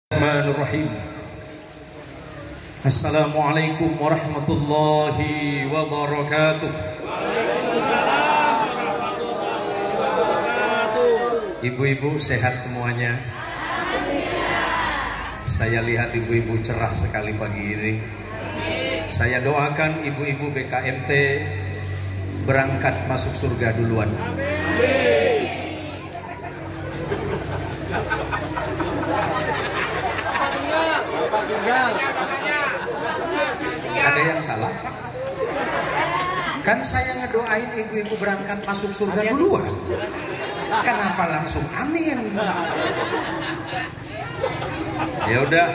Bismillahirrahmanirrahim. Assalamualaikum warahmatullahi wabarakatuh. Ibu-ibu sehat semuanya? Saya lihat ibu-ibu cerah sekali pagi ini. Saya doakan ibu-ibu BKMT berangkat masuk surga duluan. Ada yang salah? Kan saya ngedoain ibu-ibu berangkat masuk surga duluan. Kenapa langsung amin? Ya udah,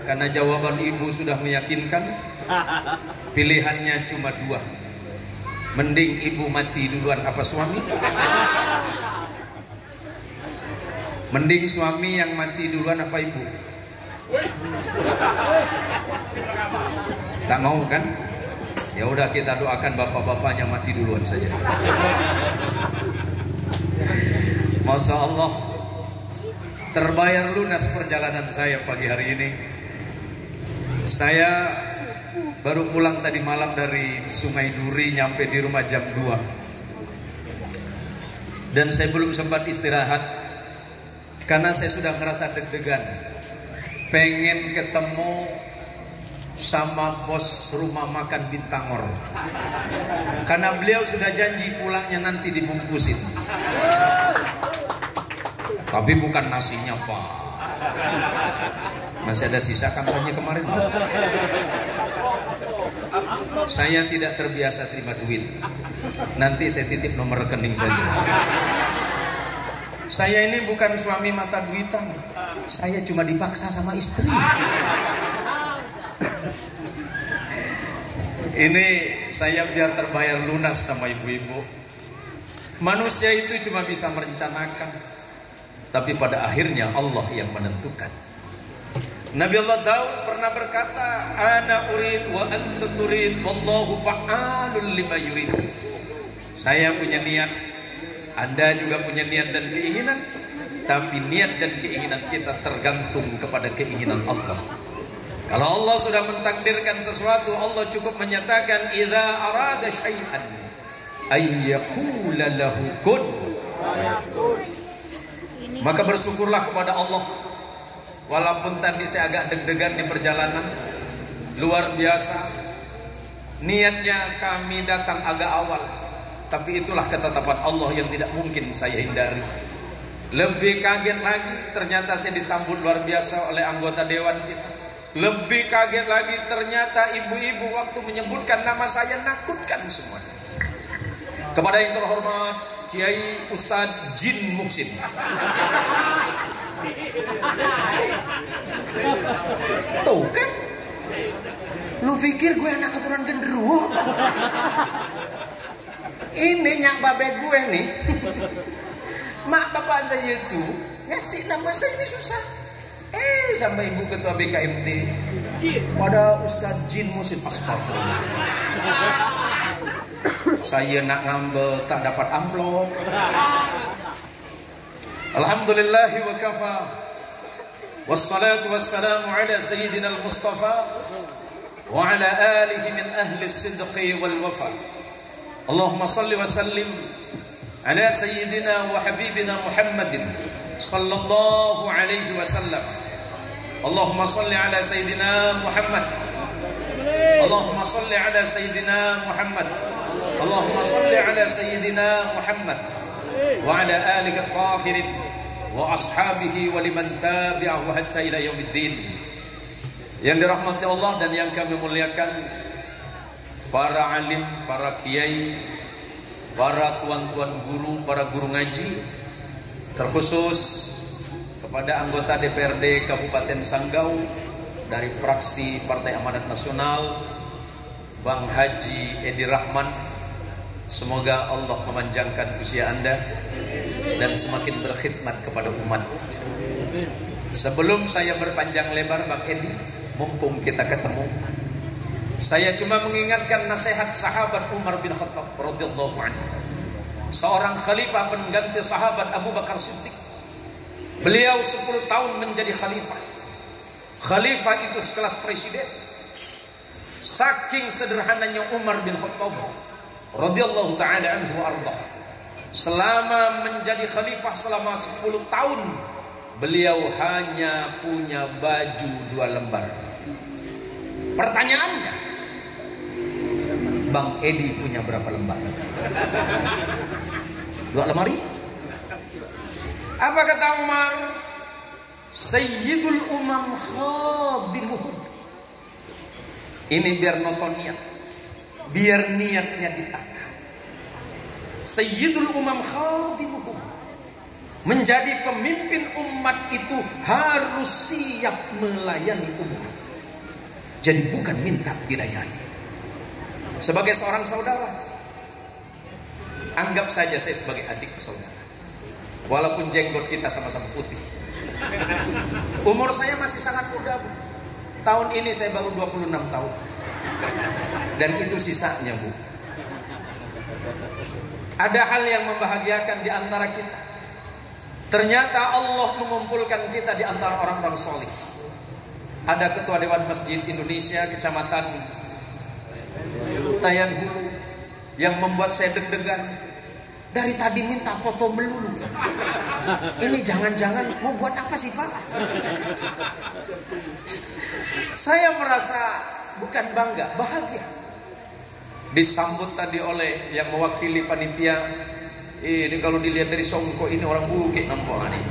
karena jawaban ibu sudah meyakinkan, pilihannya cuma dua. Mending ibu mati duluan apa suami? Mending suami yang mati duluan apa ibu? Tak mau kan? Ya udah, kita doakan bapak-bapaknya mati duluan saja. Masya Allah, terbayar lunas perjalanan saya pagi hari ini. Saya baru pulang tadi malam dari Sungai Duri, nyampe di rumah jam 2. Dan saya belum sempat istirahat karena saya sudah ngerasa deg-degan, pengen ketemu sama bos rumah makan Bintangor, karena beliau sudah janji pulangnya nanti dibungkusin. Tapi bukan nasinya Pak, masih ada sisa kampanye kemarin. Saya tidak terbiasa terima duit, nanti saya titip nomor rekening saja. Saya ini bukan suami mata duitan, saya cuma dipaksa sama istri. Ini saya biar terbayar lunas sama ibu-ibu. Manusia itu cuma bisa merencanakan, tapi pada akhirnya Allah yang menentukan. Nabi Allah Daud pernah berkata, ana urid wa anta turid wallahu fa'alul lima yurid. Saya punya niat, Anda juga punya niat dan keinginan, tapi niat dan keinginan kita tergantung kepada keinginan Allah. Kalau Allah sudah mentakdirkan sesuatu, Allah cukup menyatakan idza arada syai'an ay yaqula lahu kun. Maka bersyukurlah kepada Allah. Walaupun tadi saya agak deg-degan di perjalanan, luar biasa. Niatnya kami datang agak awal, tapi itulah ketetapan Allah yang tidak mungkin saya hindari. Lebih kaget lagi, ternyata saya disambut luar biasa oleh anggota dewan kita. Lebih kaget lagi, ternyata ibu-ibu waktu menyebutkan nama saya nakutkan semua. Kepada yang terhormat Kiai Ustadz Jin Muksin, tuh kan, lu pikir gue anak keturunan genderuwo? Ini nyak babe gue nih. Mak bapak saya itu ngasih nama saya ini susah. Sama ibu ketua BKMT pada Ustadz Jin Muksin, astagfirullah. Saya nak ngambil tak dapat amplop. Alhamdulillahi wa kafa, wassalatu wassalamu ala sayyidina al-Mustafa wa ala alihi min ahli sidqi wal wafa. Allahumma salli wa sallim ala sayyidina wa habibina Muhammadin sallallahu alaihi wasallam. Allahumma salli ala sayyidina Muhammad. Allahumma salli ala sayyidina Muhammad. Allahumma salli ala sayyidina Muhammad wa ala alihi at-tahirin wa ashabihi wa liman tabi'ahu hatta ila yaumiddin. Yang dirahmati Allah dan yang kami muliakan, para alim, para kiai, para tuan-tuan guru, para guru ngaji, terkhusus kepada anggota DPRD Kabupaten Sanggau dari fraksi Partai Amanat Nasional, Bang Haji Edi Rahman. Semoga Allah memanjangkan usia Anda dan semakin berkhidmat kepada umat. Sebelum saya berpanjang lebar, Bang Edi, mumpung kita ketemu, saya cuma mengingatkan nasihat sahabat Umar bin Khattab radhiyallahu anhu, seorang khalifah pengganti sahabat Abu Bakar Siddiq. Beliau 10 tahun menjadi khalifah. Khalifah itu sekelas presiden. Saking sederhananya Umar bin Khattab radhiyallahu taala anhu arda. Selama menjadi khalifah selama 10 tahun, beliau hanya punya baju 2 lembar. Pertanyaannya, Bang Edi punya berapa lembar? 2 lemari? Apa kata Umar? Sayyidul umam khadimuhum. Ini biar nonton niat, biar niatnya ditata. Sayyidul umam khadimuhum. Menjadi pemimpin umat itu harus siap melayani umat. Jadi bukan minta dilayani. Sebagai seorang saudara, anggap saja saya sebagai adik saudara. Walaupun jenggot kita sama-sama putih. Umur saya masih sangat muda, Bu. Tahun ini saya baru 26 tahun. Dan itu sisanya, Bu. Ada hal yang membahagiakan di antara kita. Ternyata Allah mengumpulkan kita di antara orang-orang solih. Ada Ketua Dewan Masjid Indonesia Kecamatan Tayan Hulu yang membuat saya deg-degan. Dari tadi minta foto melulu. Ini jangan-jangan mau buat apa sih, Pak? Saya merasa bukan bangga, bahagia. Disambut tadi oleh yang mewakili panitia. Ini kalau dilihat dari Songko, ini orang Bukit nampak nih.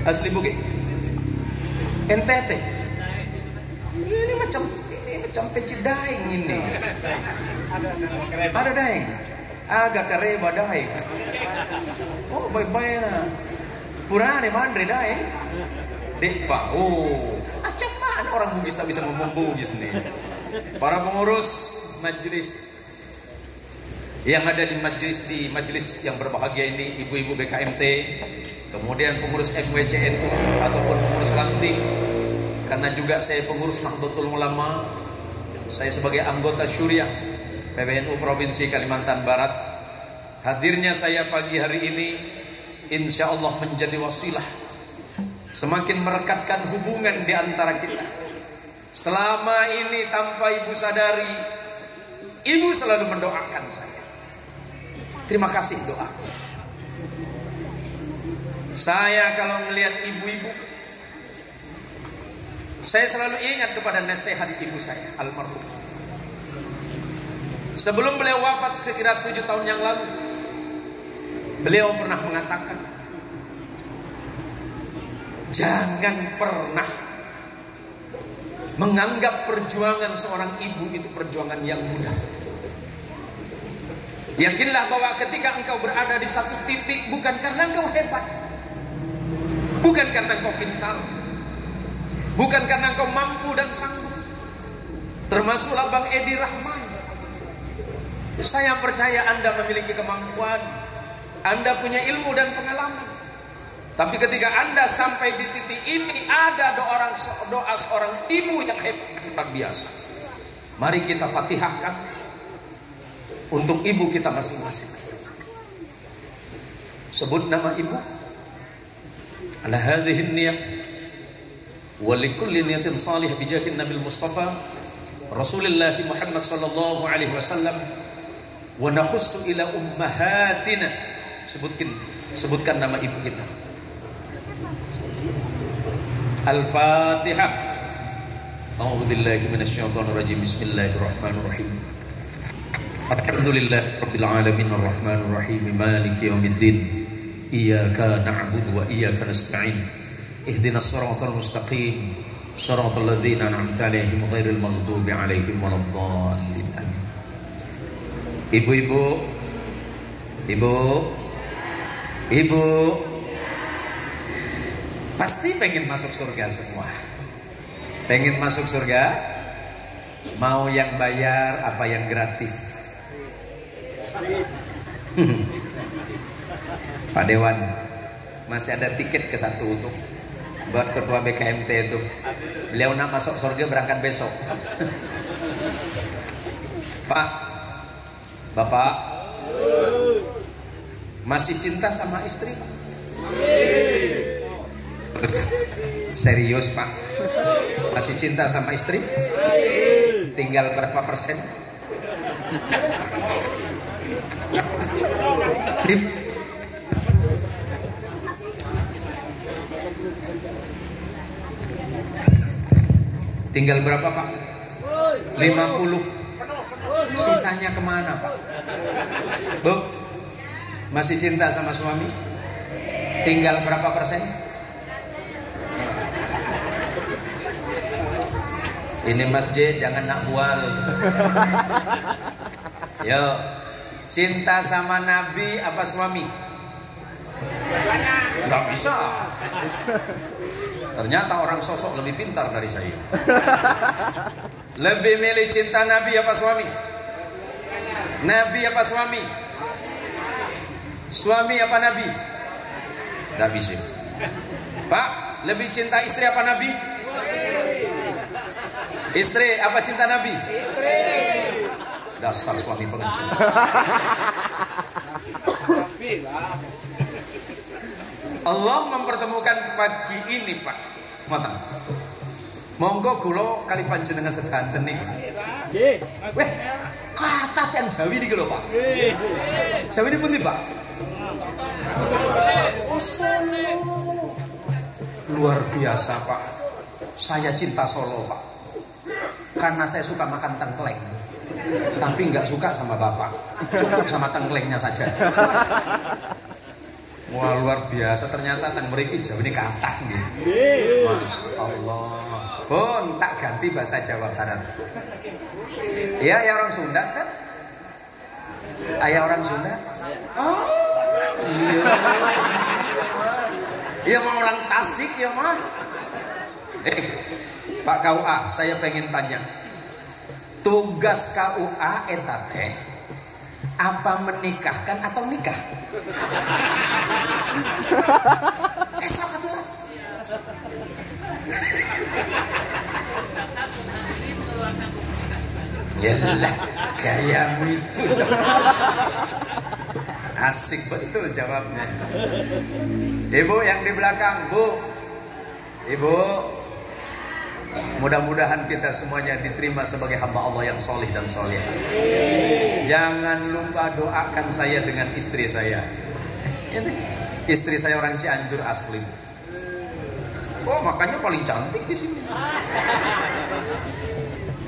Asli Bukit. NTT. Ini macam peci daeng ini. Ada daeng. Agak kareba daeng. Oh, baik-baik nah. Purane mandre daeng. Dek Pak. Oh, acap mana orang Bugis tak bisa ngomong Bugis nih. Para pengurus majelis yang ada di majelis yang berbahagia ini, ibu-ibu BKMT, kemudian pengurus MWCNU ataupun pengurus Lantik, karena juga saya pengurus Nahdlatul Ulama, saya sebagai anggota Syuriah PBNU Provinsi Kalimantan Barat. Hadirnya saya pagi hari ini insya Allah menjadi wasilah semakin merekatkan hubungan di antara kita. Selama ini tanpa ibu sadari, ibu selalu mendoakan saya. Terima kasih doa. Saya kalau melihat ibu-ibu, saya selalu ingat kepada nasihat ibu saya almarhum. Sebelum beliau wafat sekira 7 tahun yang lalu, beliau pernah mengatakan, jangan pernah menganggap perjuangan seorang ibu itu perjuangan yang mudah. Yakinlah bahwa ketika engkau berada di satu titik, bukan karena engkau hebat, bukan karena engkau pintar, bukan karena engkau mampu dan sanggup. Termasuklah Bang Edi Rahman. Saya percaya Anda memiliki kemampuan, Anda punya ilmu dan pengalaman. Tapi ketika Anda sampai di titik ini, ada doa seorang ibu yang hebat luar biasa. Mari kita fatihahkan untuk ibu kita masing-masing. Sebut nama ibu. Ala hadhihi niyah wa likulli niyatin salih bijahin Nabil Mustafa Rasulullah Muhammad sallallahu alaihi wasallam. Wa nakhussu ila ummahatina. Sebutkan nama ibu kita. Al-Fatihah. A'udzu billahi minasyaitonir rajim. Bismillahirrahmanirrahim. Alhamdulillahirabbil alamin arrahmanir rahim maliki yaumiddin. Iyyaka na'budu wa iyyaka nasta'in. Ihdinas siratal mustaqim. Shiratal ladzina an'amta 'alaihim ghairil maghdubi 'alaihim waladdallin. Ibu pasti pengen masuk surga semua. Pengen masuk surga? Mau yang bayar apa yang gratis? Pak Dewan, masih ada tiket ke satu untuk buat ketua BKMT itu. Beliau nak masuk surga berangkat besok. Pak, Bapak masih cinta sama istri, Pak? Serius, Pak? Masih cinta sama istri? Tinggal berapa persen? Tinggal berapa Pak? 50. Sisanya kemana Pak? Bu, masih cinta sama suami? Tinggal berapa persen? Ini masjid, jangan nak bual. Yo, cinta sama Nabi apa suami? Nggak bisa. Ternyata orang sosok lebih pintar dari saya. Lebih milih cinta Nabi apa suami? Nabi apa suami? Suami apa Nabi? Nggak bisa. Pak, lebih cinta istri apa Nabi? Istri apa cinta Nabi? Istri. Dasar suami pengecut. Allah mempertemukan pagi ini Pak. Matang. Monggo kula kali panjenengan sedanten niku. Nggih. Weh, kata yang Jawi niki lho Pak. Jawi ini pundi Pak? Oh Solo. Luar biasa Pak. Saya cinta Solo Pak. Karena saya suka makan tengkleng. Tapi nggak suka sama Bapak. Cukup sama tengklengnya saja. Wah luar biasa, ternyata teng mriki Jawa ini kathah nggih. Masya Allah. Pun tak ganti bahasa Jawa Barat. Ya, ya orang Sunda kan? Ayah orang Sunda? Oh, iya. Ya mau orang Tasik ya mah. Pak KUA, saya pengen tanya. Tugas KUA eta teh apa menikahkan atau nikah? Sok atuh. Yalah, kayamu itu. Asik betul jawabnya. Ibu yang di belakang, Bu. Ibu, mudah-mudahan kita semuanya diterima sebagai hamba Allah yang solih dan soleh. Jangan lupa doakan saya dengan istri saya. Ini istri saya orang Cianjur asli. Oh makanya paling cantik di sini.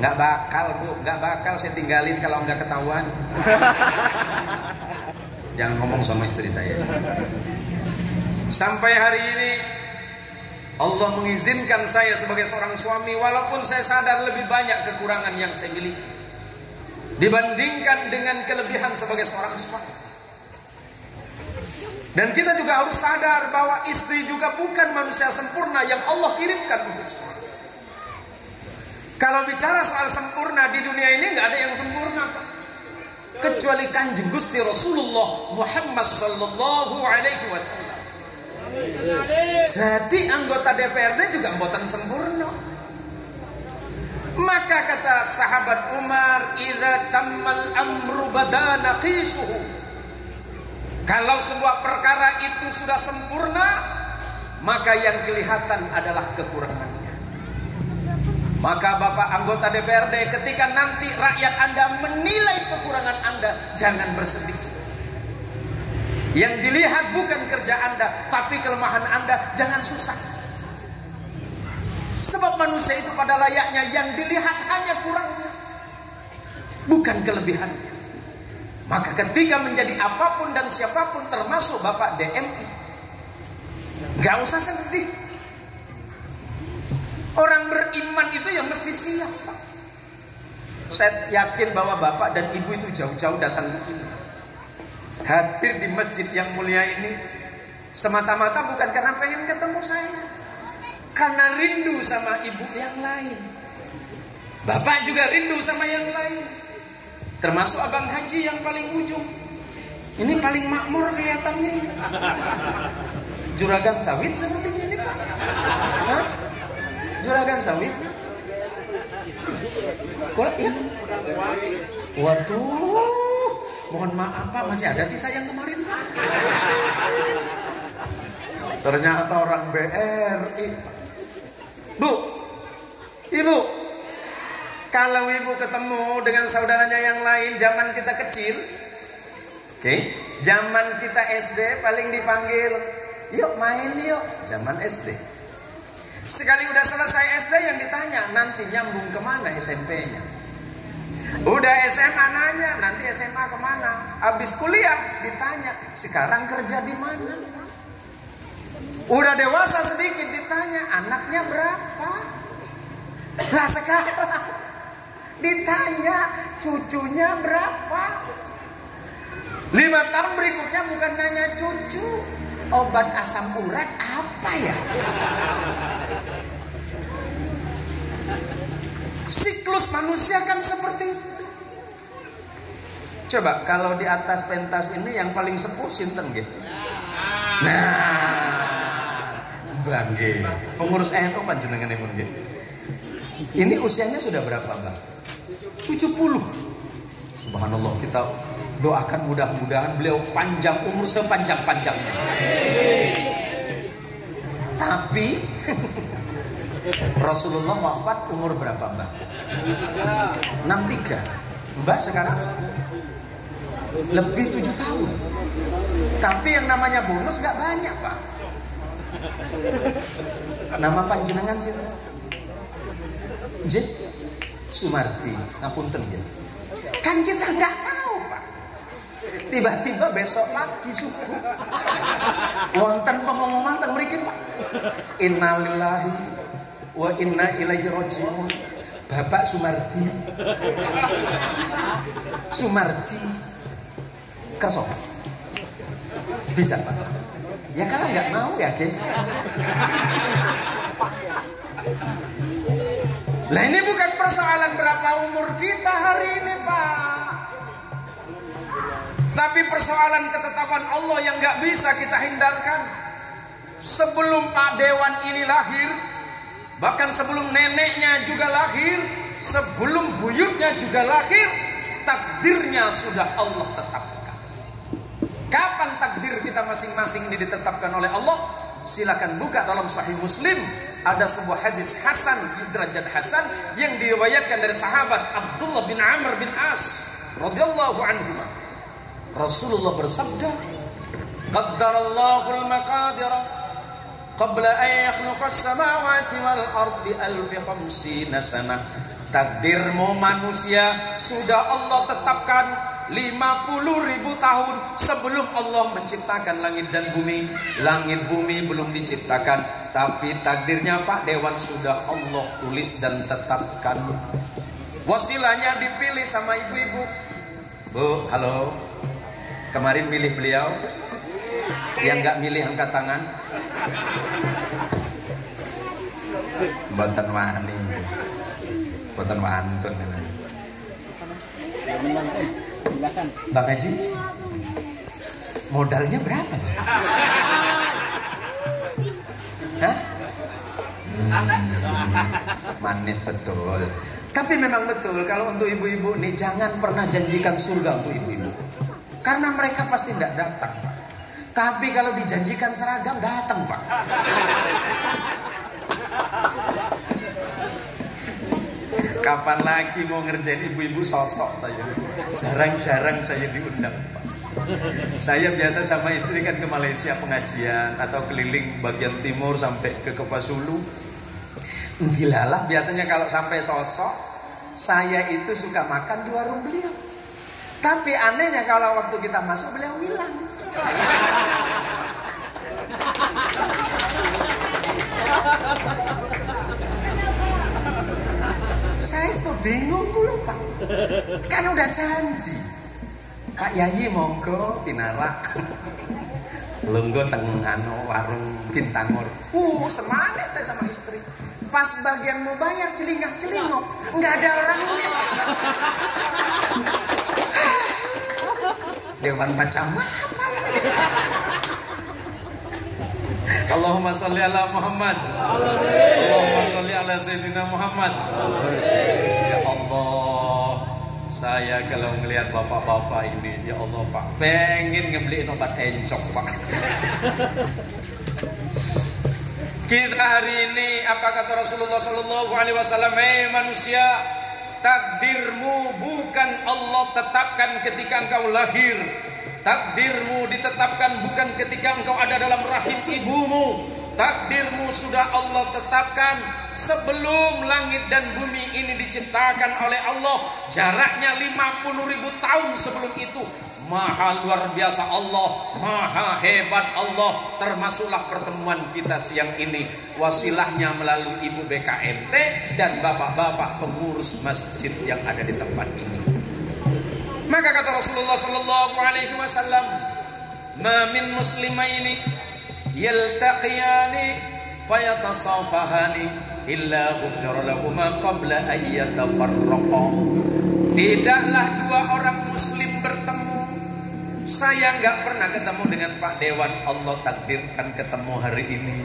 Nggak bakal Bu, nggak bakal saya tinggalin kalau nggak ketahuan. Jangan ngomong sama istri saya. Sampai hari ini Allah mengizinkan saya sebagai seorang suami, walaupun saya sadar lebih banyak kekurangan yang saya miliki dibandingkan dengan kelebihan sebagai seorang suami. Dan kita juga harus sadar bahwa istri juga bukan manusia sempurna yang Allah kirimkan untuk suami. Kalau bicara soal sempurna di dunia ini nggak ada yang sempurna Pak. Kecuali Kanjeng Gusti Rasulullah Muhammad sallallahu alaihi wasallam. Jadi anggota DPRD juga mboten sempurna. Maka kata sahabat Umar, idza tammal amru badana qisuhu. Kalau sebuah perkara itu sudah sempurna, maka yang kelihatan adalah kekurangannya. Maka Bapak anggota DPRD, ketika nanti rakyat Anda menilai kekurangan Anda, jangan bersedih. Yang dilihat bukan kerja Anda, tapi kelemahan Anda, jangan susah. Sebab manusia itu pada layaknya yang dilihat hanya kurangnya, bukan kelebihannya. Maka ketika menjadi apapun dan siapapun, termasuk Bapak DMI, gak usah sedih. Orang beriman itu yang mesti siap Pak. Saya yakin bahwa Bapak dan Ibu itu jauh-jauh datang ke sini, hadir di masjid yang mulia ini semata-mata bukan karena pengen ketemu saya, karena rindu sama ibu yang lain. Bapak juga rindu sama yang lain, termasuk Abang Haji yang paling ujung. Ini paling makmur kelihatannya ini. Juragan sawit sepertinya ini Pak. Hah? Juragan sawit? Kok ini? Waduh, mohon maaf Pak, masih ada sisa yang kemarin Pak. Ternyata orang BRI. Bu, Kalau ibu ketemu dengan saudaranya yang lain zaman kita kecil, oke, zaman kita SD paling dipanggil, yuk main yuk, zaman SD. Sekali udah selesai SD yang ditanya, nanti nyambung kemana SMP-nya. Udah SMA nanya, nanti SMA kemana. Habis kuliah ditanya, sekarang kerja di mana. Udah dewasa sedikit ditanya, anaknya berapa. Lah sekarang ditanya, cucunya berapa. 5 tahun berikutnya bukan nanya cucu, obat asam urat apa ya. Siklus manusia kan seperti itu. Coba kalau di atas pentas ini yang paling sepuh sinten gitu. Nah, bangge. Pengurus NU panjenenganipun gitu. Ini usianya sudah berapa, Mbak? 70. Subhanallah, kita doakan mudah-mudahan beliau panjang umur sepanjang-panjangnya. Tapi Rasulullah wafat umur berapa, Mbak? 63. Mbak sekarang lebih 7 tahun. Tapi yang namanya bonus gak banyak, Pak. Nama panjenengan sih? J. Sumarti. Ngapunten ya. Kan kita nggak tahu, Pak. Tiba-tiba besok pagi subuh wonten pengumuman teng mriki, Pak. Innalillahi wa inna ilaihi raji'un. Bapak Sumardi Sumarji kerso. Bisa, Pak? Ya kalau nggak mau ya guys. Nah ini bukan persoalan berapa umur kita hari ini, Pak. Tapi persoalan ketetapan Allah yang gak bisa kita hindarkan. Sebelum Pak Dewan ini lahir, bahkan sebelum neneknya juga lahir, sebelum buyutnya juga lahir, takdirnya sudah Allah tetapkan. Kapan takdir kita masing-masing ini ditetapkan oleh Allah? Silakan buka dalam Sahih Muslim. Ada sebuah hadis hasan, derajat hasan, yang diriwayatkan dari sahabat Abdullah bin Amr bin As radhiyallahu anhu. Rasulullah bersabda, qaddarallahu al-maqadira qabla an yakhluqa as-samawati wal ardi alfi khamsina sanah. Takdirmu manusia sudah Allah tetapkan 50.000 tahun sebelum Allah menciptakan langit dan bumi. Langit bumi belum diciptakan, tapi takdirnya Pak Dewan sudah Allah tulis dan tetapkan. Wasilahnya dipilih sama ibu-ibu. Bu, halo. Kemarin milih beliau. Yang nggak milih angkat tangan. Mboten wani. Mboten wantun. Bang Haji, modalnya berapa? Hah? Manis betul. Tapi memang betul kalau untuk ibu-ibu nih, jangan pernah janjikan surga untuk ibu-ibu, karena mereka pasti tidak datang. Tapi kalau dijanjikan seragam, datang, Pak. Kapan lagi mau ngerjain ibu-ibu sosok saya? Jarang-jarang saya diundang, Pak. Saya biasa sama istri kan ke Malaysia pengajian atau keliling bagian timur sampai ke Kopasulu. Dilalah biasanya kalau sampai sosok, saya itu suka makan di warung beliau. Tapi anehnya kalau waktu kita masuk beliau hilang. Saya itu bingung dulu, Pak. Kan udah janji. Pak Yayi monggo pinarak. Lungguh teng warung Bintangor. Semangat saya sama istri. Pas bagian mau bayar celingak-celingok, nggak ada orangnya. Dewan macam apa ini? Allahumma sholli ala Muhammad. Allahumma sholli ala Sayyidina Muhammad. Ya Allah, saya kalau melihat bapak-bapak ini, ya Allah Pak, pengen ngebeliin obat encok, Pak. Kita hari ini, apa kata Rasulullah Sallallahu Alaihi Wasallam? Hei manusia, Takdirmu bukan Allah tetapkan ketika engkau lahir. Takdirmu ditetapkan bukan ketika engkau ada dalam rahim ibumu. Takdirmu sudah Allah tetapkan sebelum langit dan bumi ini diciptakan oleh Allah. Jaraknya 50.000 tahun sebelum itu. Maha luar biasa Allah, maha hebat Allah. Termasuklah pertemuan kita siang ini, wasilahnya melalui Ibu BKMT dan bapak-bapak pengurus masjid yang ada di tempat ini. Maka kata Rasulullah sallallahu alaihi wasallam, "Ma min muslimaini yaltaqiyani fayatasafahani illa ghufira lahuma qabla an yatafarraqa." Tidaklah dua orang muslim bertemu. Saya nggak pernah ketemu dengan Pak Dewan, Allah takdirkan ketemu hari ini.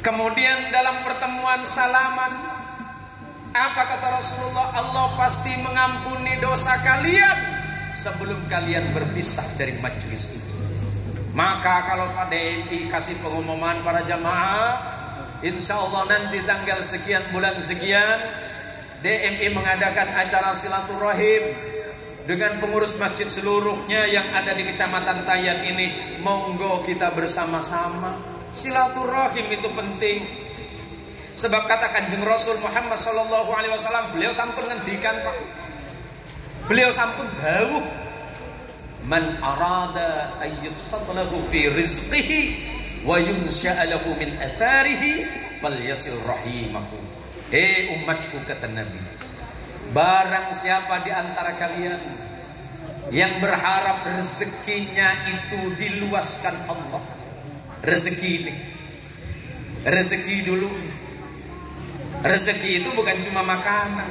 Kemudian dalam pertemuan salaman, apa kata Rasulullah? Allah pasti mengampuni dosa kalian sebelum kalian berpisah dari majelis itu. Maka kalau Pak DMI kasih pengumuman para jamaah, insya Allah nanti tanggal sekian bulan sekian DMI mengadakan acara silaturahim dengan pengurus masjid seluruhnya yang ada di Kecamatan Tayan ini. Monggo kita bersama-sama. Silaturahim itu penting. Sebab kata Kanjeng Rasul Muhammad sallallahu alaihi wasallam, beliau sampun ngendikan, Pak. Beliau sampun dawuh, "Man arada ayyufsat lahu fi rizqihi wa yunsha'a lahu min atharihi falyasil rahimahu." Umatku, kata Nabi, barang siapa di antara kalian yang berharap rezekinya itu diluaskan Allah, rezeki ini, rezeki dulu. Rezeki itu bukan cuma makanan,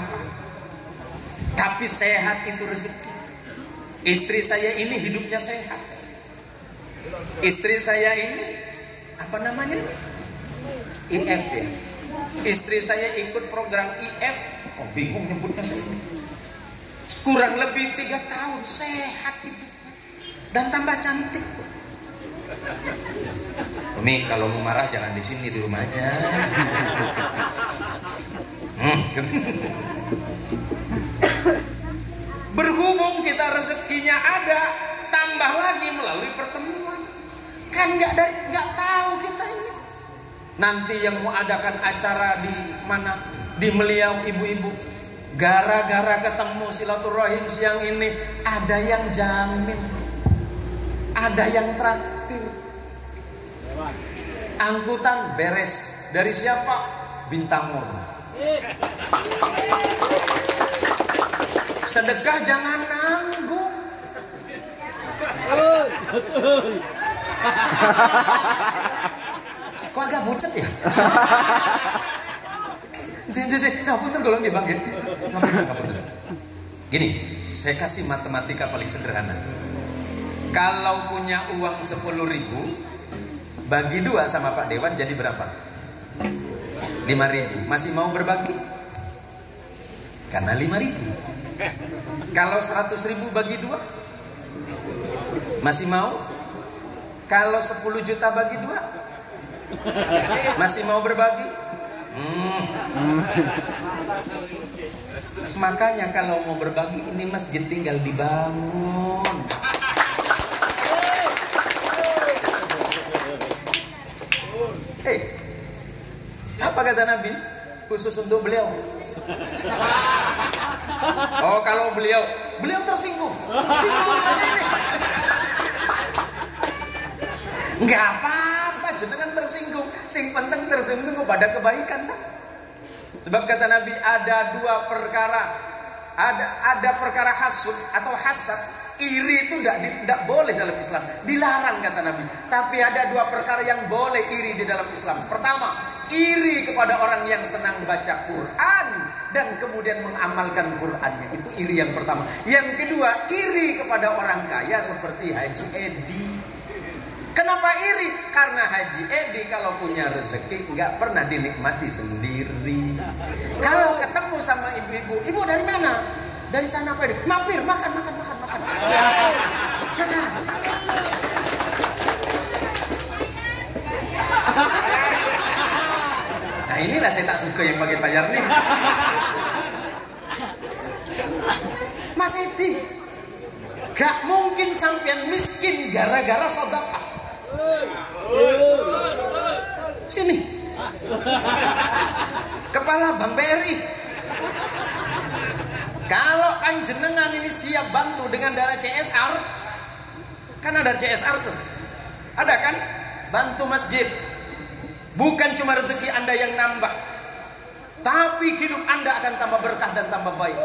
tapi sehat itu rezeki. Istri saya ini hidupnya sehat. Istri saya ini apa namanya? IF ya. Istri saya ikut program IF. Oh, bingung nyebutnya saya ini. Kurang lebih 3 tahun sehat itu dan tambah cantik. Umi kalau mau marah jangan di sini, di rumah aja. Berhubung kita rezekinya ada, tambah lagi melalui pertemuan. Kan nggak tahu kita ini. Nanti yang mau adakan acara di mana? Di Meliau ibu-ibu. Gara-gara ketemu silaturahim siang ini, ada yang jamin, ada yang traktir. Angkutan beres. Dari siapa? Bintang Murni. Sedekah jangan nanggung. Kok agak bucet ya? Ngapunten kalau nggih Bang. Ngapunten. Gini, saya kasih matematika paling sederhana. Kalau punya uang 10.000 bagi 2 sama Pak Dewan jadi berapa? 5.000. Masih mau berbagi? Karena 5.000. Kalau 100.000 bagi 2? Masih mau? Kalau 10 juta bagi 2? Masih mau berbagi? Makanya kalau mau berbagi ini masjid tinggal dibangun. Apa kata Nabi? Khusus untuk beliau. Oh, kalau beliau tersinggung saya ini. Enggak apa-apa, jenengan tersinggung. Sing penting tersinggung kepada kebaikan tak? Sebab kata Nabi ada 2 perkara. Ada perkara hasud atau hasad. Iri itu tidak boleh dalam Islam, dilarang kata Nabi. Tapi ada 2 perkara yang boleh iri di dalam Islam. Pertama, iri kepada orang yang senang baca Quran dan kemudian mengamalkan Qurannya. Itu iri yang pertama. Yang kedua, iri kepada orang kaya seperti Haji Edi. Kenapa iri? Karena Haji Edi kalau punya rezeki nggak pernah dinikmati sendiri. Kalau ketemu sama ibu-ibu, ibu dari mana? Dari sana Pak Edi. Mampir, makan. Nah inilah saya tak suka yang pakai bayar nih. Edi, gak mungkin sampean miskin gara-gara sedekah. Sini, kepala Bank BRI, kalau panjenengan ini siap bantu dengan dana CSR, kan ada CSR tuh, ada kan, bantu masjid, bukan cuma rezeki Anda yang nambah, tapi hidup Anda akan tambah berkah dan tambah baik,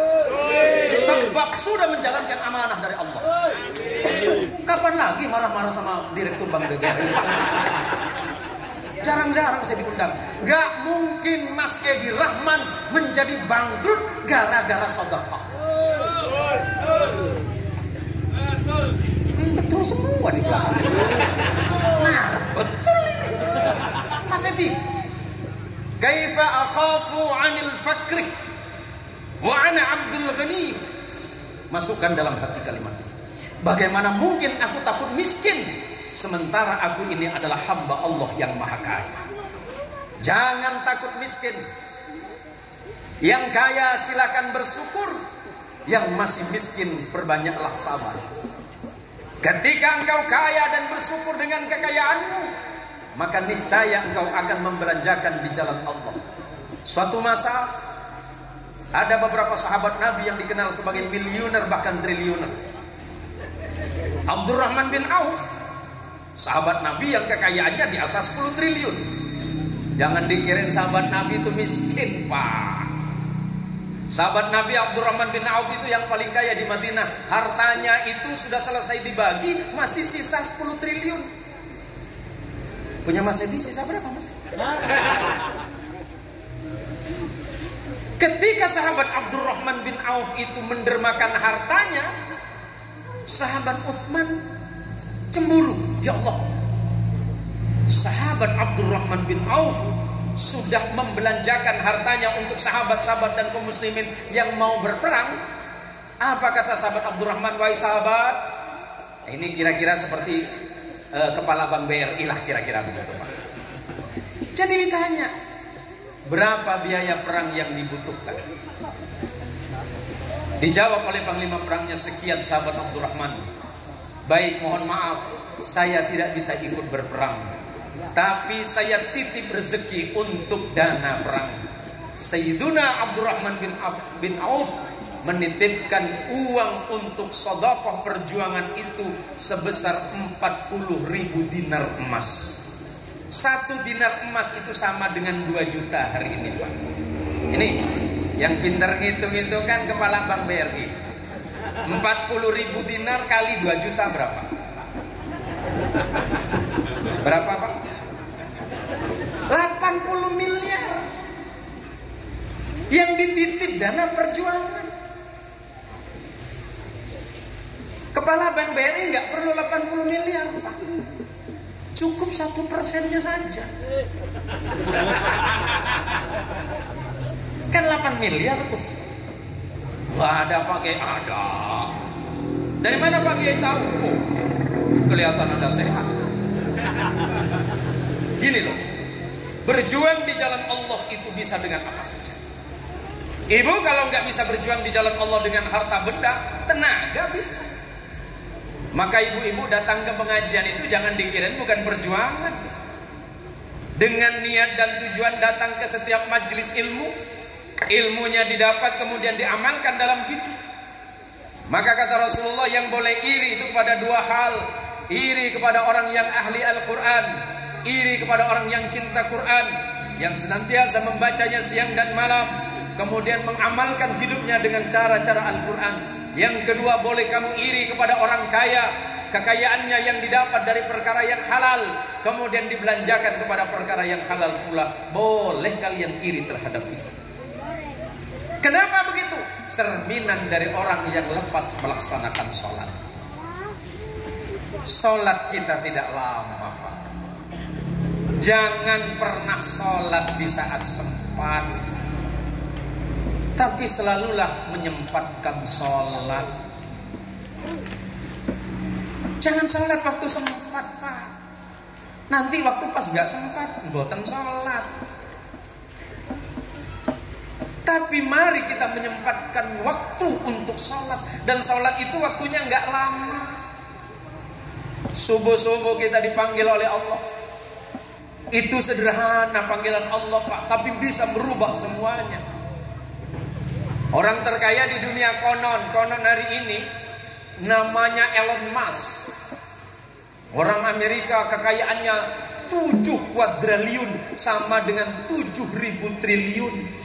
sebab sudah menjalankan amanah dari Allah. Kapan lagi marah-marah sama direktur Bank BRI, Pak? Jarang-jarang saya diundang. Gak mungkin Mas Edi Rahman menjadi bangkrut gara-gara sedekah. Betul semua di belakang. Nah, betul ini. Mas Edi, kaifa akhafu 'anil fakri wa ana 'abdul ghani. Masukkan dalam hati kalimat ini. Bagaimana mungkin aku takut miskin sementara aku ini adalah hamba Allah yang maha kaya. Jangan takut miskin. Yang kaya silakan bersyukur, yang masih miskin perbanyaklah sabar. Ketika engkau kaya dan bersyukur dengan kekayaanmu, maka niscaya engkau akan membelanjakan di jalan Allah. Suatu masa ada beberapa sahabat Nabi yang dikenal sebagai miliuner bahkan triliuner. Abdurrahman bin Auf, sahabat Nabi yang kekayaannya di atas 10 triliun. Jangan dikirain sahabat Nabi itu miskin, Pak. Sahabat Nabi Abdurrahman bin Auf itu yang paling kaya di Madinah. Hartanya itu sudah selesai dibagi, masih sisa 10 triliun. Punya Mas Edi sisa berapa, Mas? Ketika sahabat Abdurrahman bin Auf itu mendermakan hartanya, sahabat Uthman cemburu. Ya Allah, sahabat Abdurrahman bin Auf sudah membelanjakan hartanya untuk sahabat-sahabat dan kaum muslimin yang mau berperang. Apa kata sahabat Abdurrahman? Wahai sahabat, ini kira-kira seperti kepala Bank BRI lah, kira-kira begitu, Pak. Jadi ditanya, berapa biaya perang yang dibutuhkan? Dijawab oleh panglima perangnya, sekian. Sahabat Abdurrahman, baik, mohon maaf, saya tidak bisa ikut berperang, tapi saya titip rezeki untuk dana perang. Sayyiduna Abdurrahman bin Auf menitipkan uang untuk sedekah perjuangan itu sebesar 40.000 dinar emas. 1 dinar emas itu sama dengan 2 juta hari ini, Pak. Ini yang pintar ngitung-ngitung kan kepala Bank BRI. 40.000 dinar kali 2 juta berapa? Berapa, Pak? 80 miliar yang dititip dana perjuangan. Kepala Bank BRI nggak perlu 80 miliar, Pak. Cukup 1%-nya saja. Kan 8 miliar tuh. Nggak ada, Pak Kiai. Ada. Dari mana Pak Kiai tahu? Oh, kelihatan Anda sehat. Gini loh, berjuang di jalan Allah itu bisa dengan apa saja. Ibu kalau nggak bisa berjuang di jalan Allah dengan harta benda, tenaga bisa. Maka ibu-ibu datang ke pengajian itu jangan dikirain bukan perjuangan. Dengan niat dan tujuan datang ke setiap majelis ilmu, ilmunya didapat kemudian diamalkan dalam hidup. Maka kata Rasulullah, yang boleh iri itu kepada 2 hal. Iri kepada orang yang ahli Al-Quran, iri kepada orang yang cinta Quran, yang senantiasa membacanya siang dan malam, kemudian mengamalkan hidupnya dengan cara-cara Al-Quran. Yang kedua, boleh kamu iri kepada orang kaya, kekayaannya yang didapat dari perkara yang halal, kemudian dibelanjakan kepada perkara yang halal pula. Boleh kalian iri terhadap itu. Kenapa begitu? Cerminan dari orang yang lepas melaksanakan sholat. Sholat kita tidak lama, Pak. Jangan pernah sholat di saat sempat, tapi selalulah menyempatkan sholat. Jangan sholat waktu sempat, Pak. Nanti waktu pas gak sempat, mboten sholat. Tapi Tapi mari kita menyempatkan waktu untuk sholat. Dan sholat itu waktunya nggak lama. Subuh-subuh kita dipanggil oleh Allah. Itu sederhana panggilan Allah, Pak, tapi bisa merubah semuanya. Orang terkaya di dunia konon hari ini namanya Elon Musk. Orang Amerika kekayaannya 7 kuadriliun, sama dengan 7.000 triliun.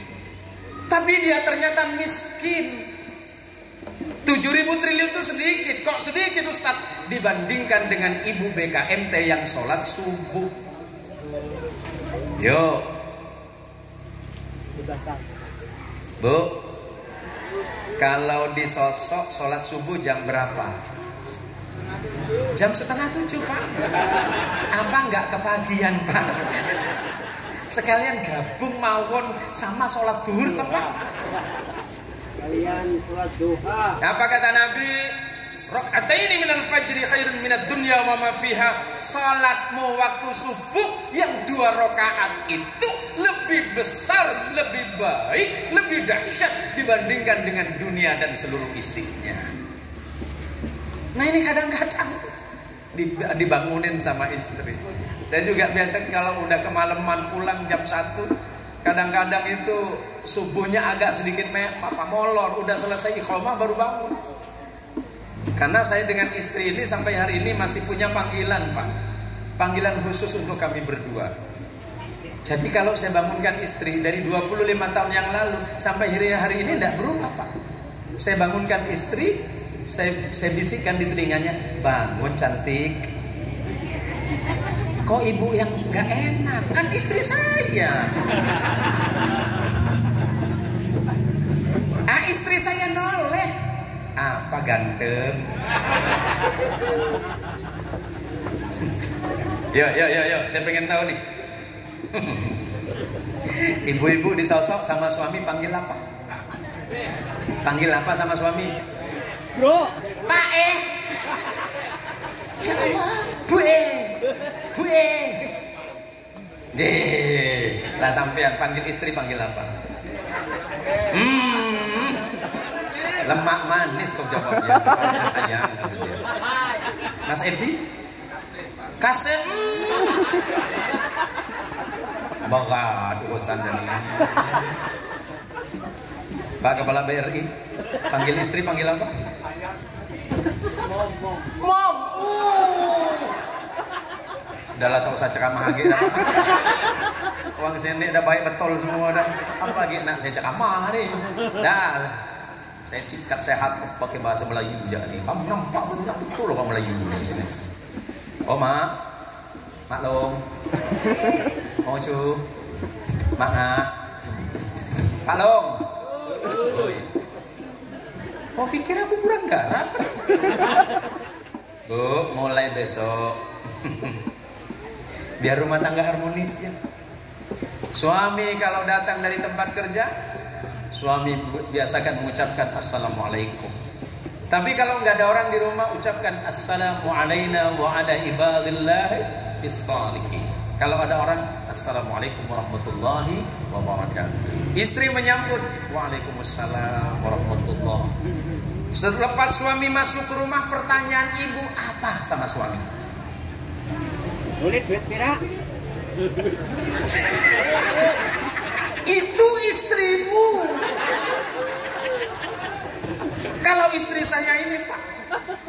Tapi dia ternyata miskin. 7.000 triliun itu sedikit. Kok sedikit, Ustaz? Dibandingkan dengan ibu BKMT yang sholat subuh. Yuk Bu, kalau disosok sholat subuh jam berapa? Jam 6:30, Pak. Apa enggak kepagian, Pak? Sekalian gabung mawon sama sholat duhur, Pak. Kalian sholat duha. Apa kata Nabi? Rakaataini minal fajri khairun minad dunya wa ma fiha. Salatmu waktu subuh yang 2 rakaat itu lebih besar, lebih baik, lebih dahsyat dibandingkan dengan dunia dan seluruh isinya. Nah, ini kadang-kadang dibangunin sama istri. Saya juga biasa kalau udah kemalaman pulang jam 1, kadang-kadang itu subuhnya agak sedikit papa molor, udah selesai iqamah baru bangun. Karena saya dengan istri ini sampai hari ini masih punya panggilan, Pak. Panggilan khusus untuk kami berdua. Jadi kalau saya bangunkan istri dari 25 tahun yang lalu sampai hari ini tidak berubah, Pak. Saya bangunkan istri, saya bisikkan di telinganya, bangun cantik. Kok ibu yang nggak enak? Kan istri saya. Istri saya noleh. Apa ganteng? Yo, saya pengen tahu nih. Ibu-ibu disosok sama suami panggil apa? Panggil apa sama suami? Bro, Pak Ya Allah, Bu lah sampean panggil istri panggil apa? Lemak manis kau jawabnya. Sayang gitu dia. Mas Edi? Kasem. Berat urusan dan ini. Pak Kepala BRI, panggil istri panggil apa? Mom. Udah lah, tak usah ceramah lagi dah. Uang sini dah baik betul semua dah. Apa lagi nak saya ceramah hari? Dah. Saya sikat sehat pakai bahasa Melayu aja nih. Kamu nampak betul orang Melayu di sini. Oh, Mak. Maklum. Oh, cu. Mak. Pak Long. Oi. Oh, pikir aku kurang garap. Bu, mulai besok biar rumah tangga harmonis ya. Suami kalau datang dari tempat kerja, suami biasakan mengucapkan assalamualaikum. Tapi kalau nggak ada orang di rumah, ucapkan assalamu alaina wa ala ibadillahi bis-shalihin. Kalau ada orang, assalamualaikum warahmatullahi wabarakatuh. Istri menyambut, waalaikumsalam warahmatullahi. Selepas suami masuk ke rumah, pertanyaan ibu apa sama suami? boleh duit pira? Itu istrimu. Kalau istri saya ini, Pak,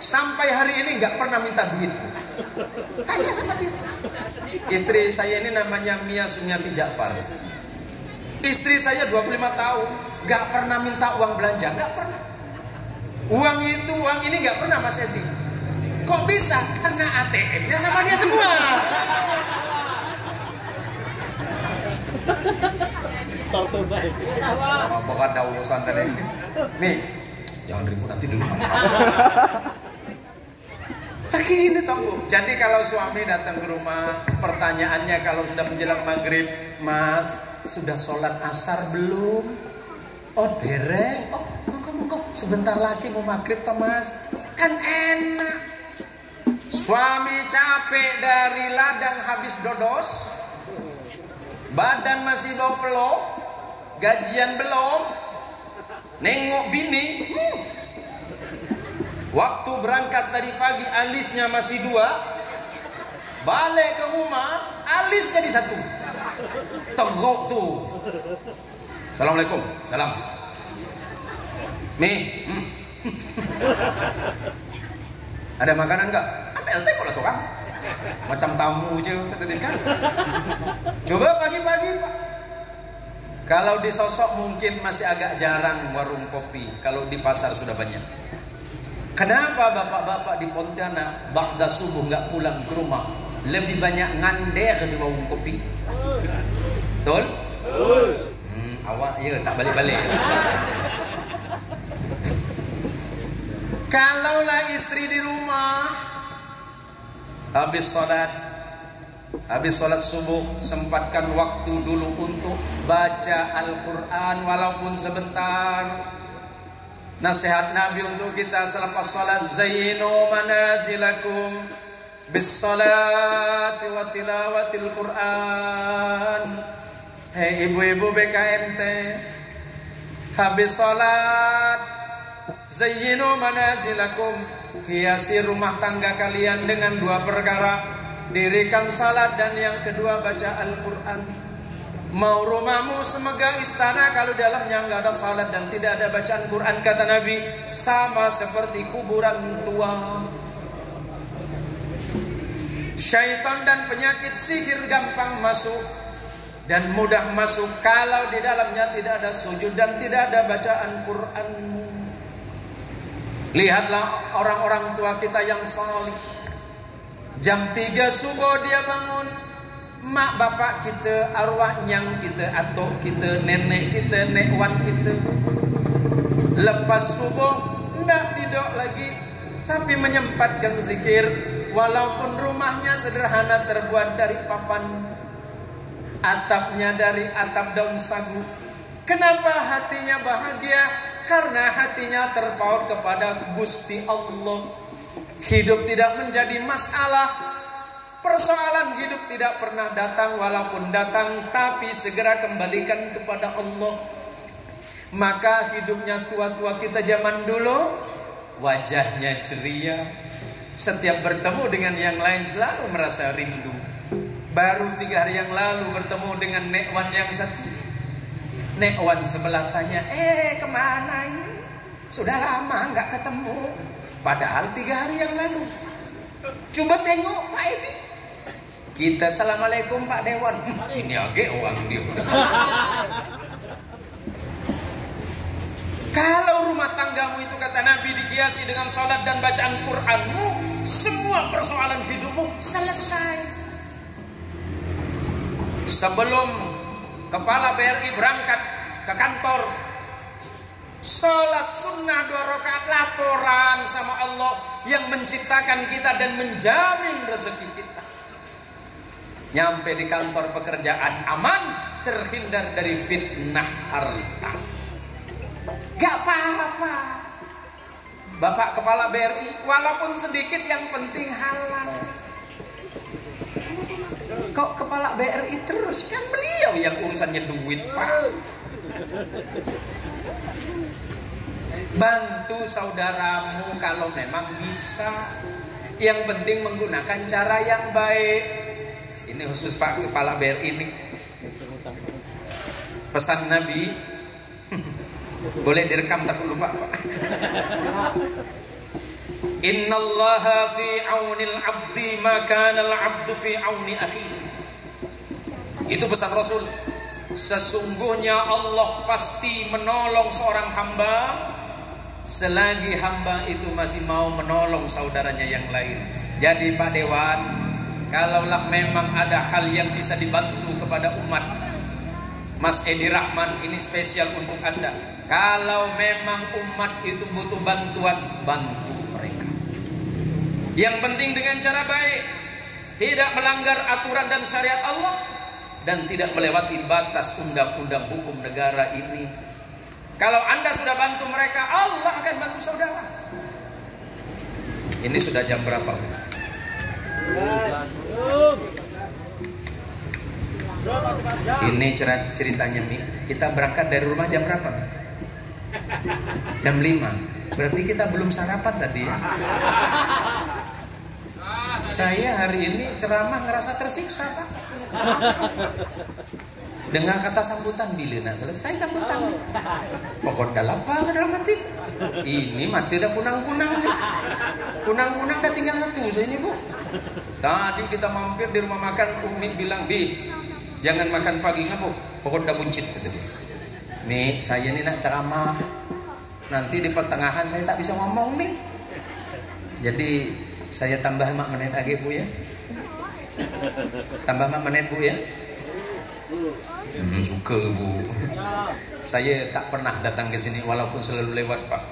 sampai hari ini nggak pernah minta duit. Tanya sama dia. Istri saya ini namanya Mia Sumiati Ja'far. Istri saya 25 tahun nggak pernah minta uang belanja, nggak pernah. Uang ini nggak pernah, Mas Edi. Kok bisa? Karena ATM-nya sama dia semua. Bukan ada urusan tadi ini. Nih, jangan ribut nanti dulu. Lagi ini tunggu. Jadi kalau suami datang ke rumah, pertanyaannya kalau sudah menjelang maghrib, Mas, sudah sholat asar belum? Oh, dereng. Oh, monggo. Sebentar lagi mau maghrib toh, Mas. Kan enak. Suami capek dari ladang habis dodos, badan masih bau pelok, gajian belum, nengok bini. Waktu berangkat tadi pagi alisnya masih 2, balik ke rumah alis jadi 1. Teguk tuh. Assalamualaikum. Salam. Mi. Ada makanan enggak? Ambil teh kalau seorang. Macam tamu aja kata dia kan. Coba pagi-pagi Pak. Kalau di Sosok mungkin masih agak jarang warung kopi. Kalau di pasar sudah banyak. Kenapa bapak-bapak di Pontianak ba'da subuh nggak pulang ke rumah? Lebih banyak ngander di warung kopi. Betul? Awak ya tak balik-balik. Kalaulah istri di rumah habis sholat subuh, sempatkan waktu dulu untuk baca Al-Quran walaupun sebentar. Nasihat Nabi untuk kita selepas sholat, zayyinu manazilakum bis sholati wa tilawatil Quran. Hei ibu-ibu BKMT, habis sholat zayyinu manazilakum, hiasi rumah tangga kalian dengan 2 perkara, dirikan salat dan yang kedua baca Al-Quran. Mau rumahmu semegah istana, kalau dalamnya nggak ada salat dan tidak ada bacaan Quran, kata Nabi, sama seperti kuburan tua. Syaitan dan penyakit sihir gampang masuk dan mudah masuk kalau di dalamnya tidak ada sujud dan tidak ada bacaan Quranmu. Lihatlah orang-orang tua kita yang salih. Jam 3 subuh dia bangun. Mak bapak kita, arwah nyang kita, atuk kita, nenek kita, nekwan kita, lepas subuh tidak tidur lagi, tapi menyempatkan zikir. Walaupun rumahnya sederhana, terbuat dari papan, atapnya dari atap daun sagu. Kenapa hatinya bahagia? Karena hatinya terpaut kepada Gusti Allah. Hidup tidak menjadi masalah. Persoalan hidup tidak pernah datang, walaupun datang tapi segera kembalikan kepada Allah. Maka hidupnya tua-tua kita zaman dulu, wajahnya ceria. Setiap bertemu dengan yang lain selalu merasa rindu. Baru 3 hari yang lalu bertemu dengan nekwan yang satu. Nekwan sebelah tanya, kemana ini? Sudah lama nggak ketemu. Padahal 3 hari yang lalu. Coba tengok Pak Edi. Kita assalamualaikum Pak Dewan. Ini agak orang dia. Kalau rumah tanggamu itu kata Nabi dihiasi dengan salat dan bacaan Quranmu, semua persoalan hidupmu selesai. Sebelum kepala BRI berangkat ke kantor, salat sunnah 2 rakaat, laporan sama Allah yang menciptakan kita dan menjamin rezeki kita. Nyampe di kantor pekerjaan aman, terhindar dari fitnah harta. Gak apa-apa Bapak Kepala BRI, walaupun sedikit yang penting halal. Kok Kepala BRI terus? Kan beliau yang urusannya duit Pak. Bantu saudaramu kalau memang bisa. Yang penting menggunakan cara yang baik. Ini khusus Pak Kepala BRI ini. Pesan Nabi. Boleh direkam tak lupa Pak. Innallaha fi aunil abdi ma kana al-abdu fi auni akhihi. Itu pesan Rasul. Sesungguhnya Allah pasti menolong seorang hamba selagi hamba itu masih mau menolong saudaranya yang lain. Jadi Pak Dewan, kalaulah memang ada hal yang bisa dibantu kepada umat, Mas Edi Rahman ini spesial untuk Anda. Kalau memang umat itu butuh bantuan, bantu mereka. Yang penting dengan cara baik, tidak melanggar aturan dan syariat Allah, dan tidak melewati batas undang-undang hukum negara ini. Kalau Anda sudah bantu mereka, Allah akan bantu saudara. Ini sudah jam berapa? Ini ceritanya nih. Kita berangkat dari rumah jam berapa? Jam 5. Berarti kita belum sarapan tadi ya. Saya hari ini ceramah ngerasa tersiksa Pak. Dengar kata sambutan bila nak selesai sambutan. Pokok dalam apa ke dalam hati. Ini mati dah kunang-kunang nih. Kunang-kunang dah tinggal satu saya ini Bu. Tadi kita mampir di rumah makan, Umi bilang, Bi, jangan makan pagi ngapa? Pokok dah buncit kata dia. Mi, saya ni nak ceramah. Nanti di pertengahan saya tak bisa ngomong nih. Jadi saya tambah 5 menit lagi Bu ya. Tambah 5 menit Bu ya. Suka Bu. Saya tak pernah datang ke sini walaupun selalu lewat Pak.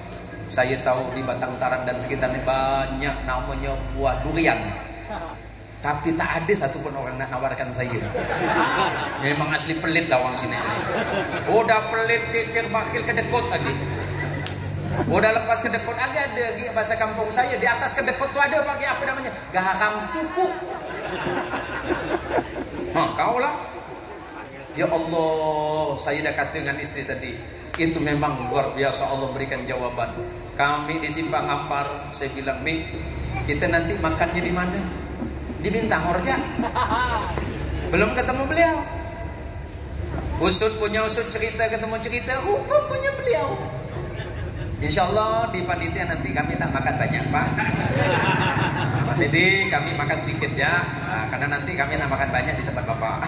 Saya tahu di Batang Tarang dan sekitarnya banyak namanya buah durian. Tapi tak ada satu pun orang nak nawarkan saya. Memang asli pelit lah orang sini. Udah pelit kekir bakil kedekut lagi. Udah lepas kedekut lagi ada lagi bahasa kampung saya. Di atas kedekut tu ada pakai apa namanya? Garam tuku. Kau lah. Ya Allah, saya dah kata dengan istri tadi. Itu memang luar biasa Allah berikan jawaban. Kami di Simpang Ampar, saya bilang, Mi, kita nanti makannya di mana? Di Bintang Orja. Belum ketemu beliau. Usut punya usut cerita, ketemu cerita, rupa punya beliau. Insya Allah di panitia nanti kami tak makan banyak Pak. Mas Edi, kami makan sedikit ya, karena nanti kami nak makan banyak di tempat Bapak.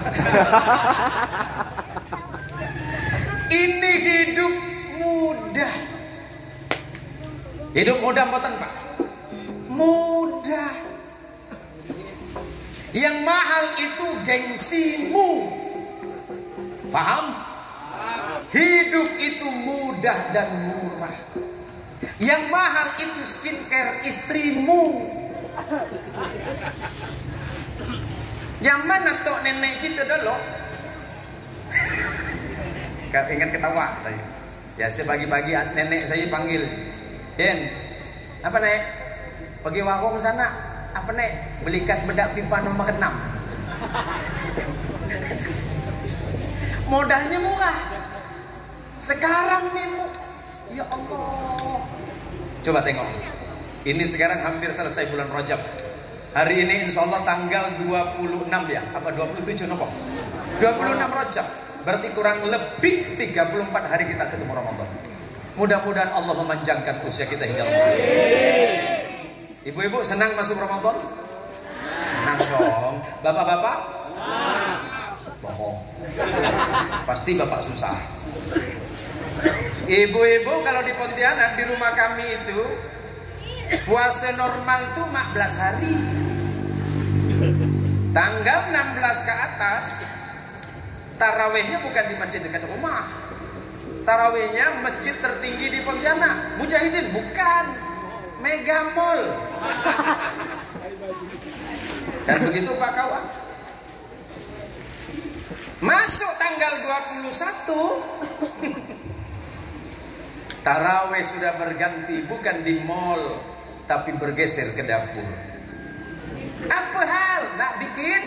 Ini hidup mudah. Hidup mudah mboten Pak. Mudah. Yang mahal itu gengsimu. Paham? Hidup itu mudah dan murah. Yang mahal itu skincare istrimu. Zaman atau nenek kita dulu. Ingat ketawa saya. Ya sebagi-bagi nenek saya panggil. Jen, apa nek? Pergi warung sana. Apa nek? Belikan bedak pipa nomor 6. Modalnya murah. Sekarang nih Bu, ya Allah. Coba tengok. Ini sekarang hampir selesai bulan Rajab. Hari ini insya Allah tanggal 26 ya. Apa 27 nopo? 26 Rajab. Berarti kurang lebih 34 hari kita ketemu Ramadan. Mudah-mudahan Allah memanjangkan usia kita hingga Ramadan. Ibu-ibu senang masuk Ramadan? Senang dong. Bapak-bapak? Bohong. Pasti bapak susah. Ibu-ibu kalau di Pontianak di rumah kami itu puasa normal tuh 14 hari. Tanggal 16 ke atas tarawehnya bukan di masjid dekat rumah. Tarawehnya masjid tertinggi di Pontianak. Mujahidin bukan. Mega Mall. Dan begitu Pak kawan. Masuk tanggal 21 taraweh sudah berganti, bukan di mall tapi bergeser ke dapur. Apa hal? Nak bikin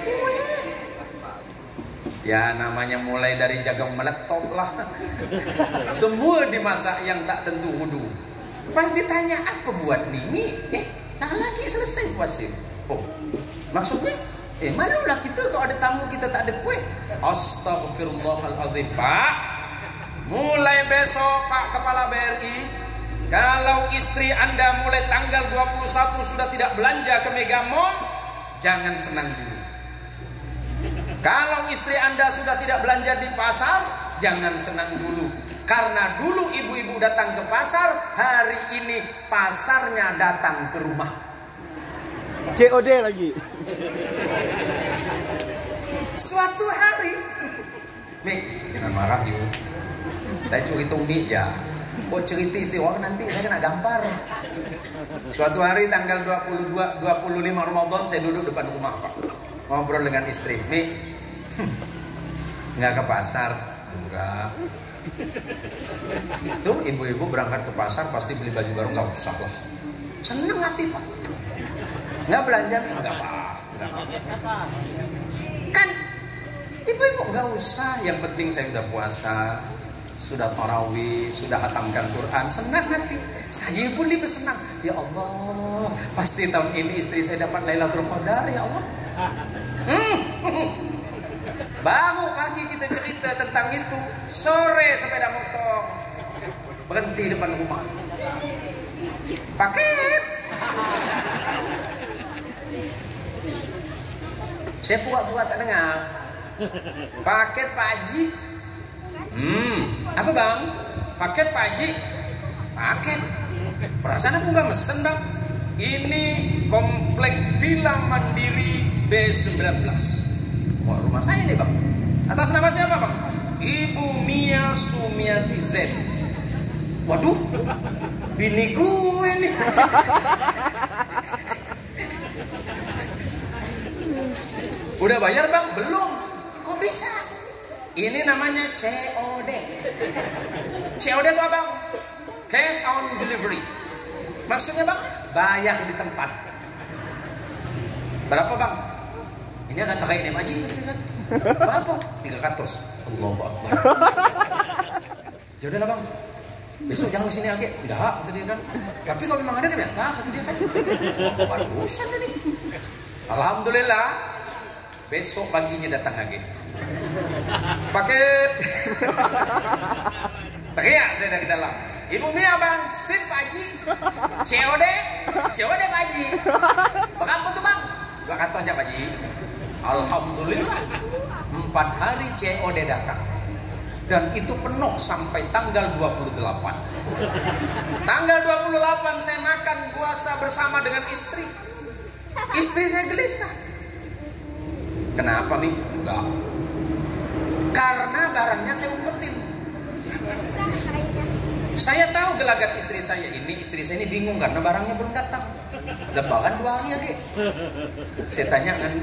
kue? Ya namanya mulai dari jagung meletup lah. Semua dimasak yang tak tentu wudu. Pas ditanya apa buat Nini? Tak lagi selesai puasa. Oh, maksudnya? Malulah kita kalau ada tamu kita tak ada kue. Astagfirullahaladzim Pak. Mulai besok Pak Kepala BRI, kalau istri Anda mulai tanggal 21 sudah tidak belanja ke Mega Mall, jangan senang dulu. Kalau istri Anda sudah tidak belanja di pasar, jangan senang dulu. Karena dulu ibu-ibu datang ke pasar, hari ini pasarnya datang ke rumah. COD lagi. Suatu hari, nih jangan marah ibu. Saya curi tumbi ya. Kok cerita istiwa nanti saya kena gampar. Suatu hari tanggal 25 Ramadan saya duduk depan rumah Pak. Ngobrol dengan istri. Nih, nggak ke pasar? Enggak. Itu ibu-ibu berangkat ke pasar pasti beli baju baru, nggak usah lah. Seneng hati Pak. Nggak belanja nih? Enggak Pak. Kan ibu-ibu nggak usah. Yang penting saya udah puasa. sudah tarawih, sudah hatamkan Quran, senang hati. Saya pun lebih senang. Ya Allah, pasti tahun ini istri saya dapat Lailatul Qadar ya Allah. Baru pagi kita cerita tentang itu, sore sepeda motor berhenti depan rumah. Paket. Saya pura-pura tak dengar. Paket Pak Haji. Apa bang? Paket Pak Haji. Paket. Perasaan aku nggak mesen bang. Ini komplek Villa Mandiri B19. Wah, rumah saya nih bang. Atas nama siapa bang? Ibu Mia Sumiati Z. Waduh, bini gue nih. Udah bayar bang? Belum. Kok bisa? Ini namanya COD. COD itu apa? Cash on delivery. Maksudnya bang, bayar di tempat. Berapa bang? Ini akan pakai ini maji kan? Berapa? 300. Allahu Akbar. Jodoh lah bang. Besok jangan kesini lagi. Enggak, kata dia kan. Tapi kalau memang ada kan tak, kata dia kan. Oh, barusan ini. Alhamdulillah. Besok paginya datang lagi. Paket. Teriak saya dari dalam. Ibu Mia bang, sip Pak Haji. COD Pak Haji. Berapa tuh bang? 200 aja Pak Haji. Alhamdulillah 4 hari COD datang. Dan itu penuh sampai tanggal 28. Tanggal 28 saya makan puasa bersama dengan istri. Istri saya gelisah. Kenapa Mi? Enggak. Karena barangnya saya umpetin. Saya tahu gelagat istri saya ini. Istri saya ini bingung karena barangnya belum datang. Lebaran 2 hari lagi. Saya tanya dengan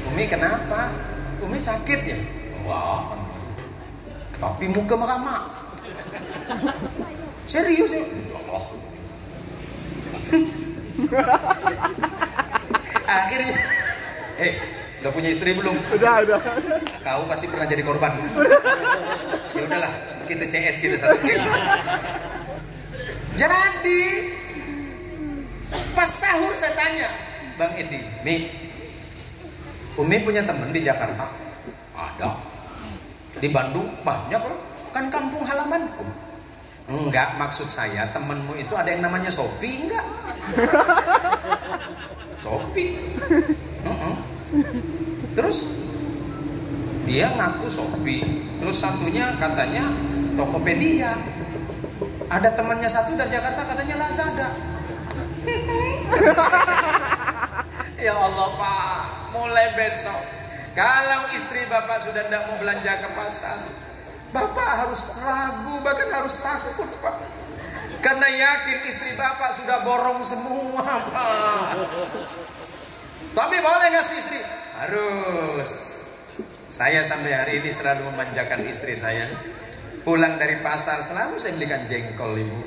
Umi kenapa? Umi sakit ya? Wah, tapi muka merama. Serius ya? Allah. Akhirnya, udah punya istri belum? Udah. Kau pasti pernah jadi korban. Ya udahlah, kita CS kita satu game. Jadi pas sahur saya tanya, Bang Edi, Umi punya teman di Jakarta? Ada. Di Bandung banyak loh, kan kampung halamanku. Enggak, maksud saya temanmu itu ada yang namanya Sophie enggak? Sophie. Terus dia ngaku Sophie. Terus satunya katanya Tokopedia. Ada temannya satu dari Jakarta katanya Lazada. Ya Allah Pak, mulai besok kalau istri Bapak sudah tidak mau belanja ke pasar, Bapak harus ragu, bahkan harus takut Pak. Karena yakin istri Bapak sudah borong semua Pak. Tapi boleh nggak sih istri? Harus. Saya sampai hari ini selalu memanjakan istri saya. Pulang dari pasar selalu saya belikan jengkol ibu.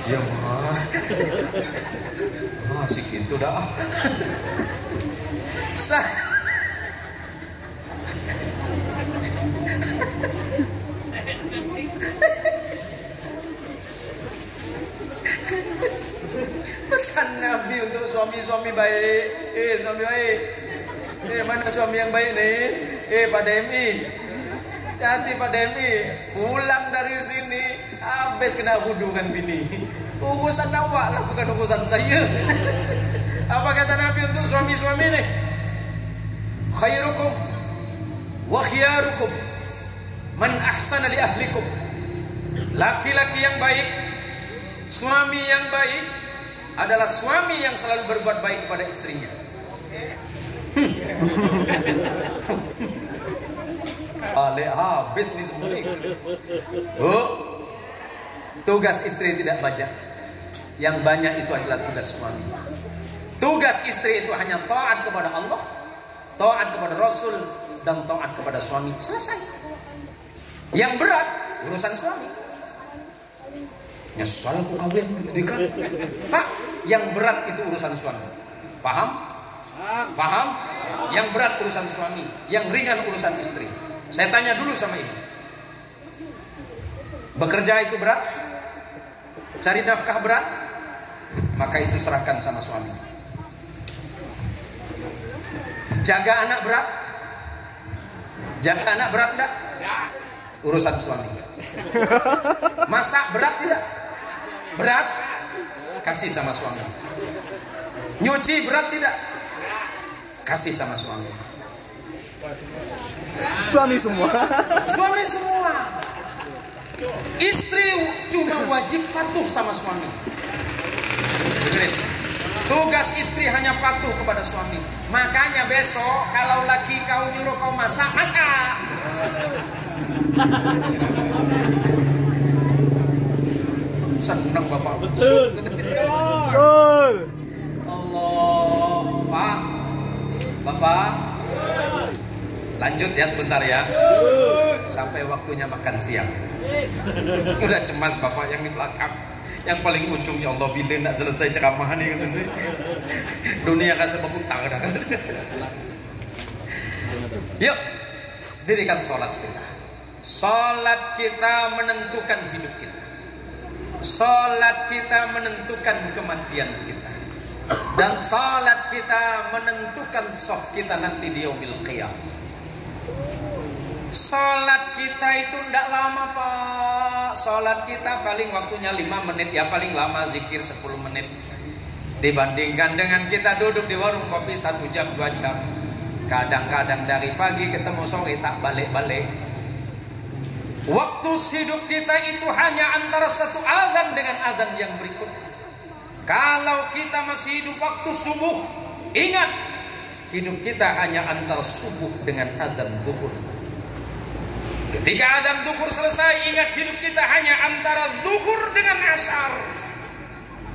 Ya mah, asik gitu dah. Pesan Nabi untuk suami-suami baik. Suami baik. Mana suami yang baik nih? Pak DMI. Hati Pak DMI. Pulang dari sini habis kena hudungan bini. Urusan awak lah, bukan urusan saya. Apa kata Nabi untuk suami-suami nih? Khairukum wa khiyarukum man ahsana li ahlikum. Laki-laki yang baik, suami yang baik adalah suami yang selalu berbuat baik kepada istrinya. Habis nih semua nih. Tugas istri tidak banyak. Yang banyak itu adalah tugas suami. Tugas istri itu hanya taat kepada Allah, taat kepada Rasul, dan taat kepada suami. Selesai. Yang berat urusan suami. Nyesal aku kawin gitu kan. Pak, yang berat itu urusan suami. Paham? Paham? Yang berat urusan suami, yang ringan urusan istri. Saya tanya dulu sama ibu. Bekerja itu berat? Cari nafkah berat? Maka itu serahkan sama suami. Jaga anak berat? Jaga anak berat enggak? Urusan suami. Masak berat tidak? Berat? Kasih sama suami. Nyuci berat tidak? Kasih sama suami. Suami semua. Suami semua. Istri cuma wajib patuh sama suami. Dengerin. Tugas istri hanya patuh kepada suami. Makanya besok kalau lagi kau nyuruh kau masak, masak. Senang bapak. Betul. Allah, Pak, Bapak, lanjut ya sebentar ya. Sampai waktunya makan siang. Udah cemas bapak yang di belakang. Yang paling ujung, ya Allah, bila nak selesai ceramah nih. Dunia kasih berhutang. Yuk, dirikan sholat kita. Sholat kita menentukan hidup kita. Sholat kita menentukan kematian kita. Dan sholat kita menentukan sof kita nanti di yaumil qiyamah. Sholat kita itu tidak lama Pak. Sholat kita paling waktunya 5 menit. Ya paling lama zikir 10 menit. Dibandingkan dengan kita duduk di warung kopi 1 jam 2 jam. Kadang-kadang dari pagi ketemu sore tak balik-balik. Waktu hidup kita itu hanya antara satu azan dengan azan yang berikutnya. Kalau kita masih hidup waktu subuh, ingat, hidup kita hanya antara subuh dengan azan zuhur. Ketika azan zuhur selesai, ingat hidup kita hanya antara zuhur dengan asar.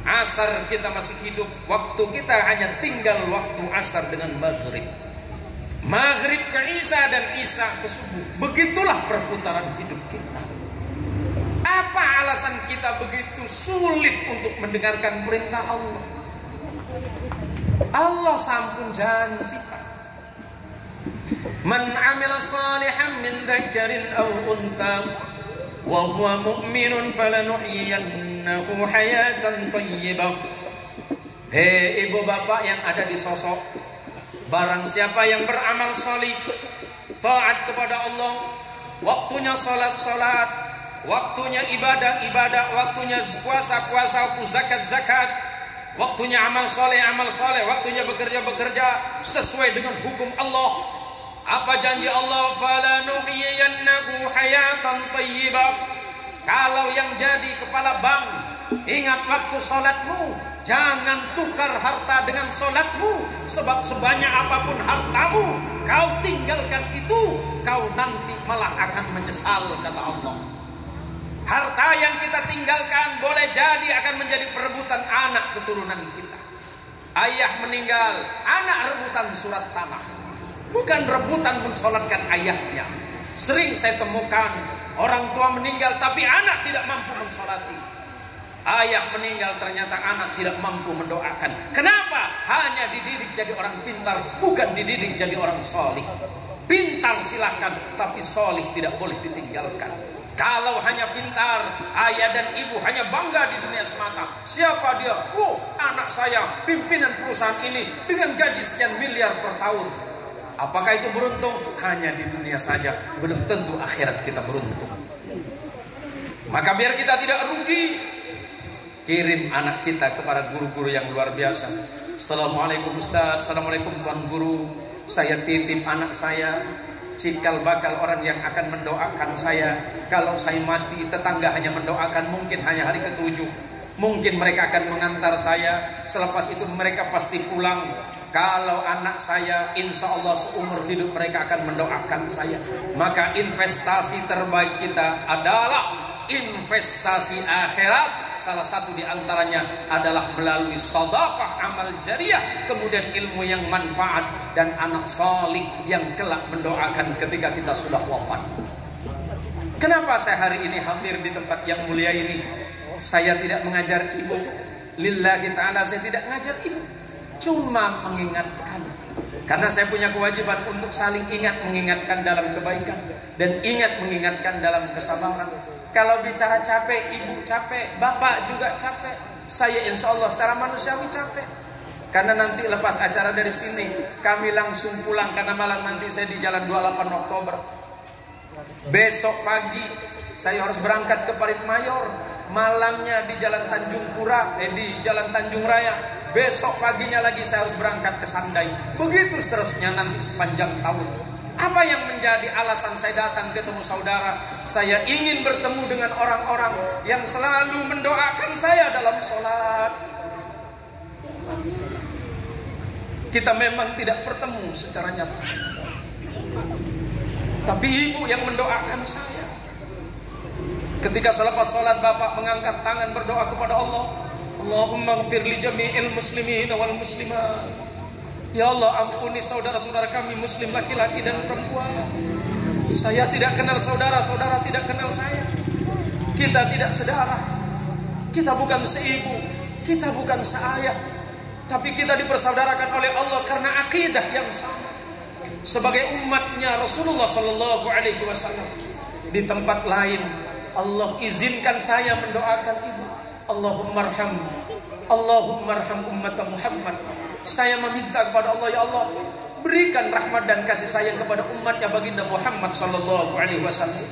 Asar kita masih hidup, waktu kita hanya tinggal waktu asar dengan maghrib. Maghrib ke isya dan isya ke subuh. Begitulah perputaran hidup kita. Apa alasan kita begitu sulit untuk mendengarkan perintah Allah? Allah sampun janji, Pak. Man amila salihan min dzakarin aw untha wa huwa mu'minun falanuhyiyannahu hayatan thayyibah. Hei ibu bapak yang ada di sosok, barang siapa yang beramal salih, taat kepada Allah, waktunya salat-salat, waktunya ibadah-ibadah, waktunya puasa-puasa, zakat-zakat, waktunya amal soleh, waktunya bekerja-bekerja sesuai dengan hukum Allah. Apa janji Allah? Falanuhyiyannahu hayatan thayyibah. Kalau yang jadi kepala bank, ingat waktu salatmu, jangan tukar harta dengan salatmu. Sebab sebanyak apapun hartamu, kau tinggalkan itu, kau nanti malah akan menyesal, kata Allah. Harta yang kita tinggalkan boleh jadi akan menjadi perebutan anak keturunan kita. Ayah meninggal, anak rebutan surat tanah. Bukan rebutan mensolatkan ayahnya. Sering saya temukan orang tua meninggal tapi anak tidak mampu mensolati. Ayah meninggal ternyata anak tidak mampu mendoakan. Kenapa? Hanya dididik jadi orang pintar, bukan dididik jadi orang solih. Pintar silahkan, tapi solih tidak boleh ditinggalkan. Kalau hanya pintar, ayah dan ibu hanya bangga di dunia semata. Siapa dia? Oh, anak saya pimpinan perusahaan ini dengan gaji sekian miliar per tahun. Apakah itu beruntung? Hanya di dunia saja, belum tentu akhirat kita beruntung. Maka biar kita tidak rugi, kirim anak kita kepada guru-guru yang luar biasa. Assalamualaikum Ustaz, Assalamualaikum Tuan Guru, saya titip anak saya, cikal bakal orang yang akan mendoakan saya. Kalau saya mati, tetangga hanya mendoakan, mungkin hanya hari ke-7. Mungkin mereka akan mengantar saya, selepas itu mereka pasti pulang. Kalau anak saya, insya Allah seumur hidup mereka akan mendoakan saya. Maka investasi terbaik kita adalah investasi akhirat. Salah satu di antaranya adalah melalui sedekah amal jariah, kemudian ilmu yang manfaat, dan anak salih yang kelak mendoakan ketika kita sudah wafat. Kenapa saya hari ini hadir di tempat yang mulia ini? Saya tidak mengajar ibu, lillahi ta'ala saya tidak mengajar ibu, cuma mengingatkan Karena saya punya kewajiban untuk saling ingat mengingatkan dalam kebaikan dan ingat mengingatkan dalam kesabaran. Kalau bicara capek, ibu capek, bapak juga capek, saya insya Allah secara manusiawi capek. Karena nanti lepas acara dari sini kami langsung pulang, karena malam nanti saya di Jalan 28 Oktober. Besok pagi saya harus berangkat ke Parit Mayor, malamnya di Jalan Tanjung Pura, di Jalan Tanjung Raya. Besok paginya lagi saya harus berangkat ke Sandai. Begitu seterusnya nanti sepanjang tahun. Apa yang menjadi alasan saya datang ketemu saudara? Saya ingin bertemu dengan orang-orang yang selalu mendoakan saya dalam sholat. Kita memang tidak bertemu secara nyata, tapi ibu yang mendoakan saya. Ketika selepas sholat bapak mengangkat tangan berdoa kepada Allah, Allahumma ighfir li jami'il muslimin wal muslimat. Ya Allah, ampuni saudara-saudara kami muslim laki-laki dan perempuan. Saya tidak kenal saudara, saudara tidak kenal saya. Kita tidak saudara. Kita bukan seibu, kita bukan seayah, tapi kita dipersaudarakan oleh Allah karena akidah yang sama. Sebagai umatnya Rasulullah sallallahu alaihi wasallam. Di tempat lain Allah izinkan saya mendoakan ibu. Allahumma arham ummat Muhammad. Saya meminta kepada Allah, ya Allah, berikan rahmat dan kasih sayang kepada umatnya baginda Muhammad sallallahu alaihi wasallam.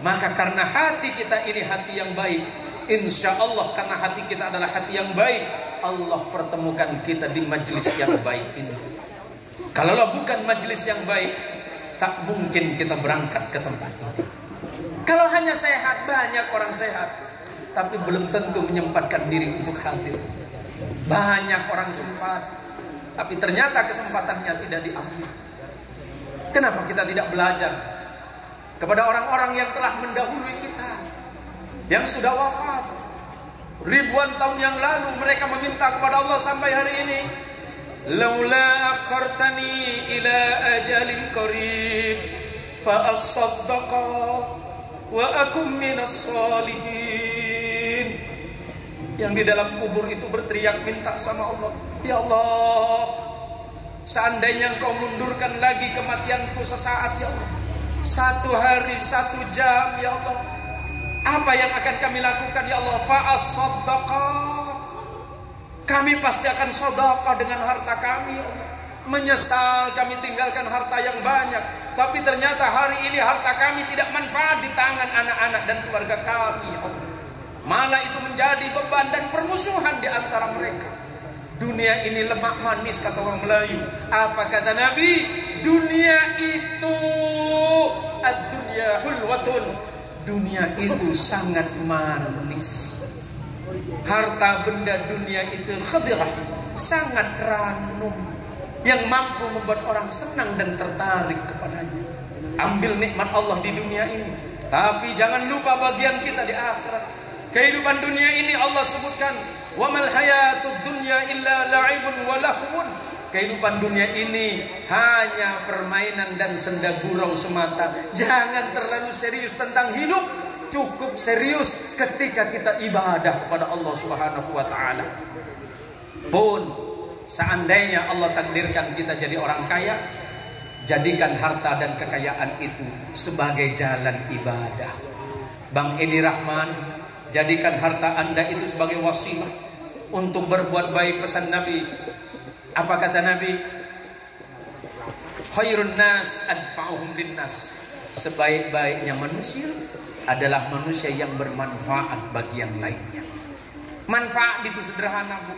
Maka karena hati kita ini hati yang baik, insya Allah karena hati kita adalah hati yang baik, Allah pertemukan kita di majelis yang baik ini. Kalaulah bukan majelis yang baik, tak mungkin kita berangkat ke tempat itu. Kalau hanya sehat, banyak orang sehat, tapi belum tentu menyempatkan diri untuk hadir. Banyak orang sempat, tapi ternyata kesempatannya tidak diambil. Kenapa kita tidak belajar kepada orang-orang yang telah mendahului kita, yang sudah wafat ribuan tahun yang lalu? Mereka meminta kepada Allah sampai hari ini, laula akhartani ila ajalin qarib fa asaddaqa wa akum minas salihin. Yang di dalam kubur itu berteriak minta sama Allah, ya Allah, seandainya Engkau mundurkan lagi kematianku sesaat, ya Allah, 1 hari 1 jam, ya Allah, apa yang akan kami lakukan, ya Allah? Fa'as-saddaqa, kami pasti akan sedekah dengan harta kami, ya Allah. Menyesal kami tinggalkan harta yang banyak, tapi ternyata hari ini harta kami tidak manfaat di tangan anak-anak dan keluarga kami, ya Allah. Malah itu menjadi beban dan permusuhan di antara mereka. Dunia ini lemak manis, kata orang Melayu. Apa kata Nabi? Dunia itu ad-dunya hulwatun. Dunia itu sangat manis. Harta benda dunia itu khadirah, sangat ranum, yang mampu membuat orang senang dan tertarik kepadanya. Ambil nikmat Allah di dunia ini, tapi jangan lupa bagian kita di akhirat. Kehidupan dunia ini Allah sebutkan, wa mal hayatud dunya illa la'ibun wa lahwun. Kehidupan dunia ini hanya permainan dan senda gurau semata. Jangan terlalu serius tentang hidup, cukup serius ketika kita ibadah kepada Allah Subhanahu wa taala. Pun seandainya Allah takdirkan kita jadi orang kaya, jadikan harta dan kekayaan itu sebagai jalan ibadah. Bang Edi Rahman, jadikan harta Anda itu sebagai wasilah untuk berbuat baik. Pesan Nabi, apa kata Nabi? Khairun nas adfa'uhum linnas. Sebaik-baiknya manusia adalah manusia yang bermanfaat bagi yang lainnya. Manfaat itu sederhana, Bu.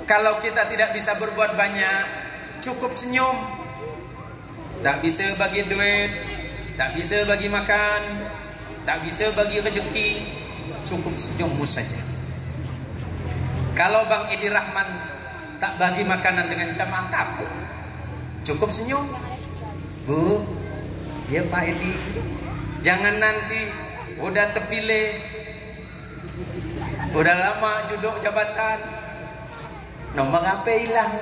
Kalau kita tidak bisa berbuat banyak, cukup senyum. Tak bisa bagi duit, tak bisa bagi makan, tak bisa bagi rezeki, cukup senyummu saja. Kalau Bang Edi Rahman tak bagi makanan dengan jamaah, tak apa, cukup senyum. Bu, ya Pak Edi, jangan nanti udah terpilih, udah lama duduk jabatan, nomor HP hilang.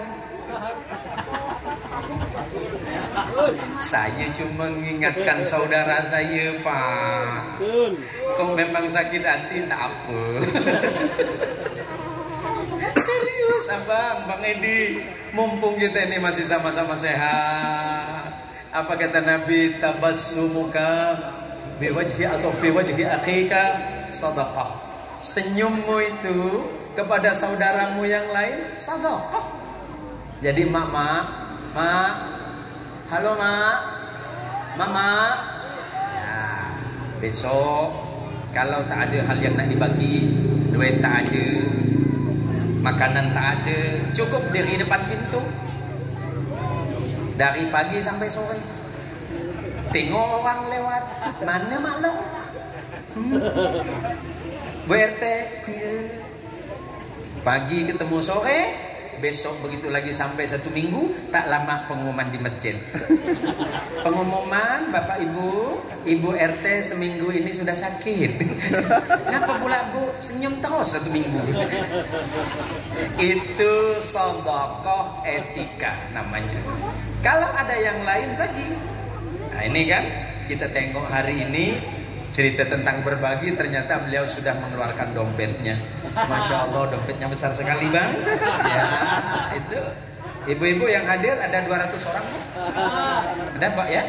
Saya cuma mengingatkan saudara saya, Pak. Kok memang sakit hati, tak apa. Serius. Bagus abang, Bang Edi. Mumpung kita ini masih sama-sama sehat. Apa kata Nabi? Tabassumuka biwajhi atau fi wajhi akhika sadaqah. Senyummu itu kepada saudaramu yang lain sedekah. Jadi mak, halo mak, mama. Ya, besok kalau tak ada hal yang nak dibagi, duit tak ada, makanan tak ada, cukup diri depan pintu dari pagi sampai sore. Tengok orang lewat, mana mak lo? Bu RT, pagi ketemu sore, besok begitu lagi sampai 1 minggu, tak lama pengumuman di masjid. Pengumuman, Bapak Ibu RT seminggu ini sudah sakit. Ngapa pula Bu senyum terus 1 minggu? Itu sedekah etika namanya. Kalau ada yang lain bagi. Nah ini kan kita tengok hari ini cerita tentang berbagi, ternyata beliau sudah mengeluarkan dompetnya. Masya Allah, dompetnya besar sekali bang. Ya, itu ibu-ibu yang hadir ada 200 orang. Ada pak ya?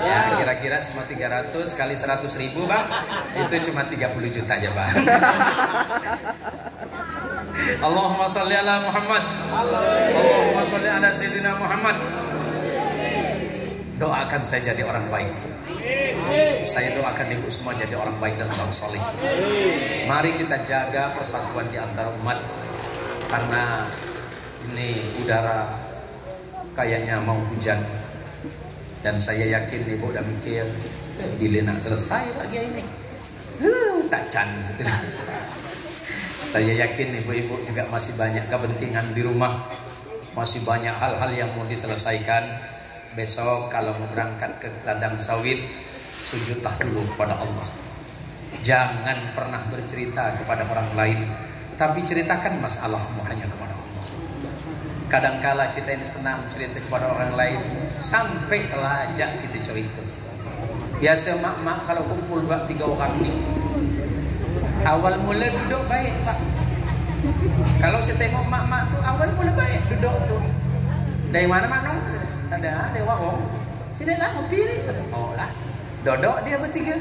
Ya kira-kira semua 300 kali 100.000 bang, itu cuma 30 juta aja bang. Allahumma sholli ala Muhammad. Allahumma sholli ala Sayyidina Muhammad. Doakan saya jadi orang baik. Saya doakan ibu semua jadi orang baik dan orang saleh. Mari kita jaga persatuan di antara umat, karena ini udara kayaknya mau hujan. Dan saya yakin ibu udah mikir, bila nak selesai pagi ini, tak cantik. Saya yakin ibu-ibu juga masih banyak kepentingan di rumah, masih banyak hal-hal yang mau diselesaikan. Besok kalau mau berangkat ke ladang sawit, sujudlah dulu kepada Allah. Jangan pernah bercerita kepada orang lain, tapi ceritakan masalahmu hanya kepada Allah. Kadangkala kita ini senang cerita kepada orang lain, sampai telajak kita cerita. Biasa mak-mak kalau kumpul 2-3 orang ni, awal mula duduk baik pak. Kalau saya tengok mak-mak tu awal mula baik duduk tu. Dari mana mak nong? Tak ada, ada warung. Sini lah, kopi ni. Oh lah, duduk dia bertiga.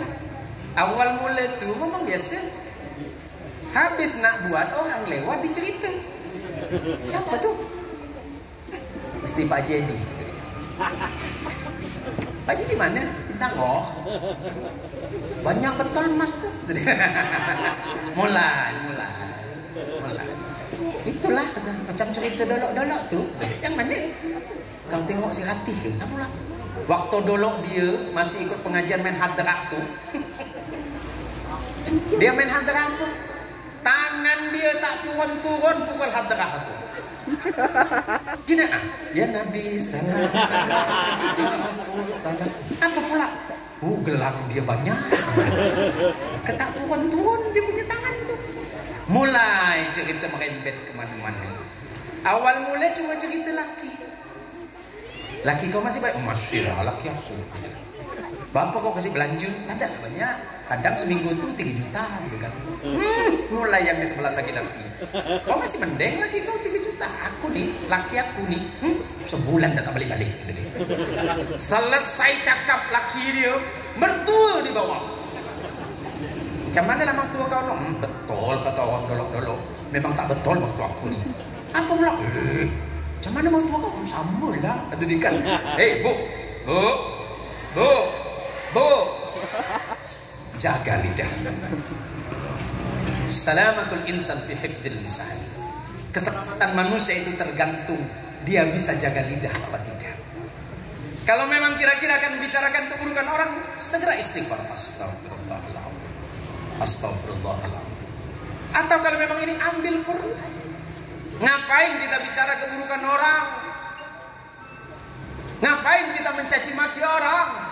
Awal mula tu memang biasa. Habis nak buat, orang lewat dicerita. Siapa tu? Mesti Pak Jadi. Pak Jadi mana? Bintang oh. Banyak betul mas tu. Mulai. Itulah macam cerita dolok-dolok tu. Yang mana? Kau tengok si Ratih ke? Tak pula. Waktu dolok dia masih ikut pengajian main hadrah tu. Dia main hadrah tu, tangan dia tak turun-turun pukul hadrah tu. Gini ya Nabi salam, ya Rasul salam. Apa pula? Gelang dia banyak. Ketak turun-turun dia punya tangan tu. Mulai cerita merembet kemana-mana. Awal mula cuma cerita laki. Laki kau masih baik? Masih lah laki aku. Bapak kau kasih belanja? Tak ada banyak. Kadang seminggu tu 3 juta gitu kan. Mulai yang di sebelah sakit laki. Kau masih mendeng laki kau 3 juta. Aku nih, laki aku nih, sebulan dah tak balik-balik gitu. Selesai cakap laki dia, mertua di bawah. Macam mana lah mertua kau dong? Betul kata orang dolok-dolok. Memang tak betul mertua aku nih. Apa pula? Macam mana mertua kau? Sama lah. Kata dia kan. Bu. Jaga lidah. Salamatul insan fi hifdzil lisan. Keselamatan manusia itu tergantung dia bisa jaga lidah apa tidak. Kalau memang kira-kira akan membicarakan keburukan orang, segera istighfar. Astagfirullahaladzim. Atau kalau memang ini ambil Quran. Ngapain kita bicara keburukan orang? Ngapain kita mencaci maki orang?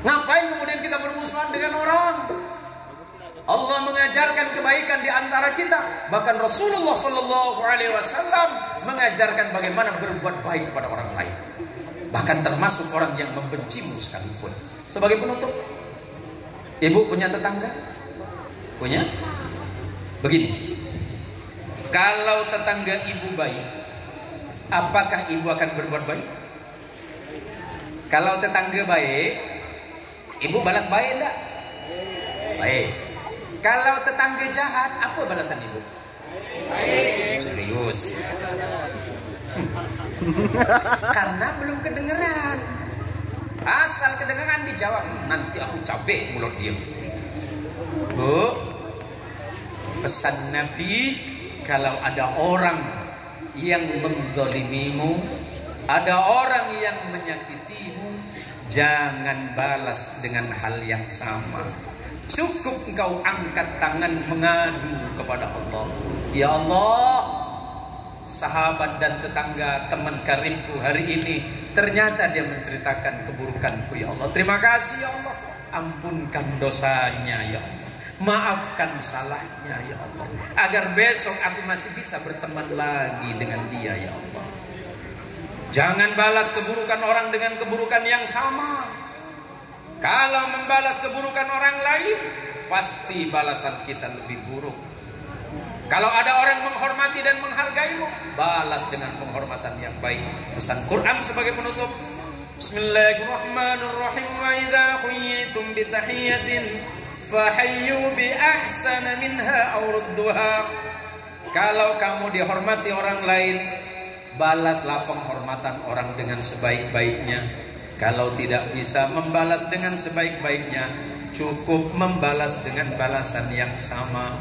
Ngapain kemudian kita bermusuhan dengan orang? Allah mengajarkan kebaikan di antara kita. Bahkan Rasulullah SAW mengajarkan bagaimana berbuat baik kepada orang lain. Bahkan termasuk orang yang membencimu sekalipun. Sebagai penutup, ibu punya tetangga? Punya? Begini. Kalau tetangga ibu baik, apakah ibu akan berbuat baik? Kalau tetangga baik, ibu balas baik enggak? Baik. Kalau tetangga jahat, apa balasan ibu? Baik. Serius. Karena belum kedengeran. Asal kedengeran dijawab, nanti aku cabik mulut dia. Bu, pesan Nabi, kalau ada orang yang menzalimimu, ada orang yang menyakitimu, jangan balas dengan hal yang sama. Cukup engkau angkat tangan mengadu kepada Allah. Ya Allah, sahabat dan tetangga teman karibku hari ini ternyata dia menceritakan keburukanku, ya Allah. Terima kasih ya Allah. Ampunkan dosanya ya Allah. Maafkan salahnya ya Allah. Agar besok aku masih bisa berteman lagi dengan dia ya Allah. Jangan balas keburukan orang dengan keburukan yang sama. Kalau membalas keburukan orang lain, pasti balasan kita lebih buruk. Kalau ada orang menghormati dan menghargaimu, balas dengan penghormatan yang baik. Pesan Quran sebagai penutup. Bismillahirrahmanirrahim. Wa idza huyitum bi tahiyyatin fahayyu bi ahsana minha aw rudduha. Kalau kamu dihormati orang lain, balaslah penghormatan orang dengan sebaik-baiknya. Kalau tidak bisa membalas dengan sebaik-baiknya, cukup membalas dengan balasan yang sama.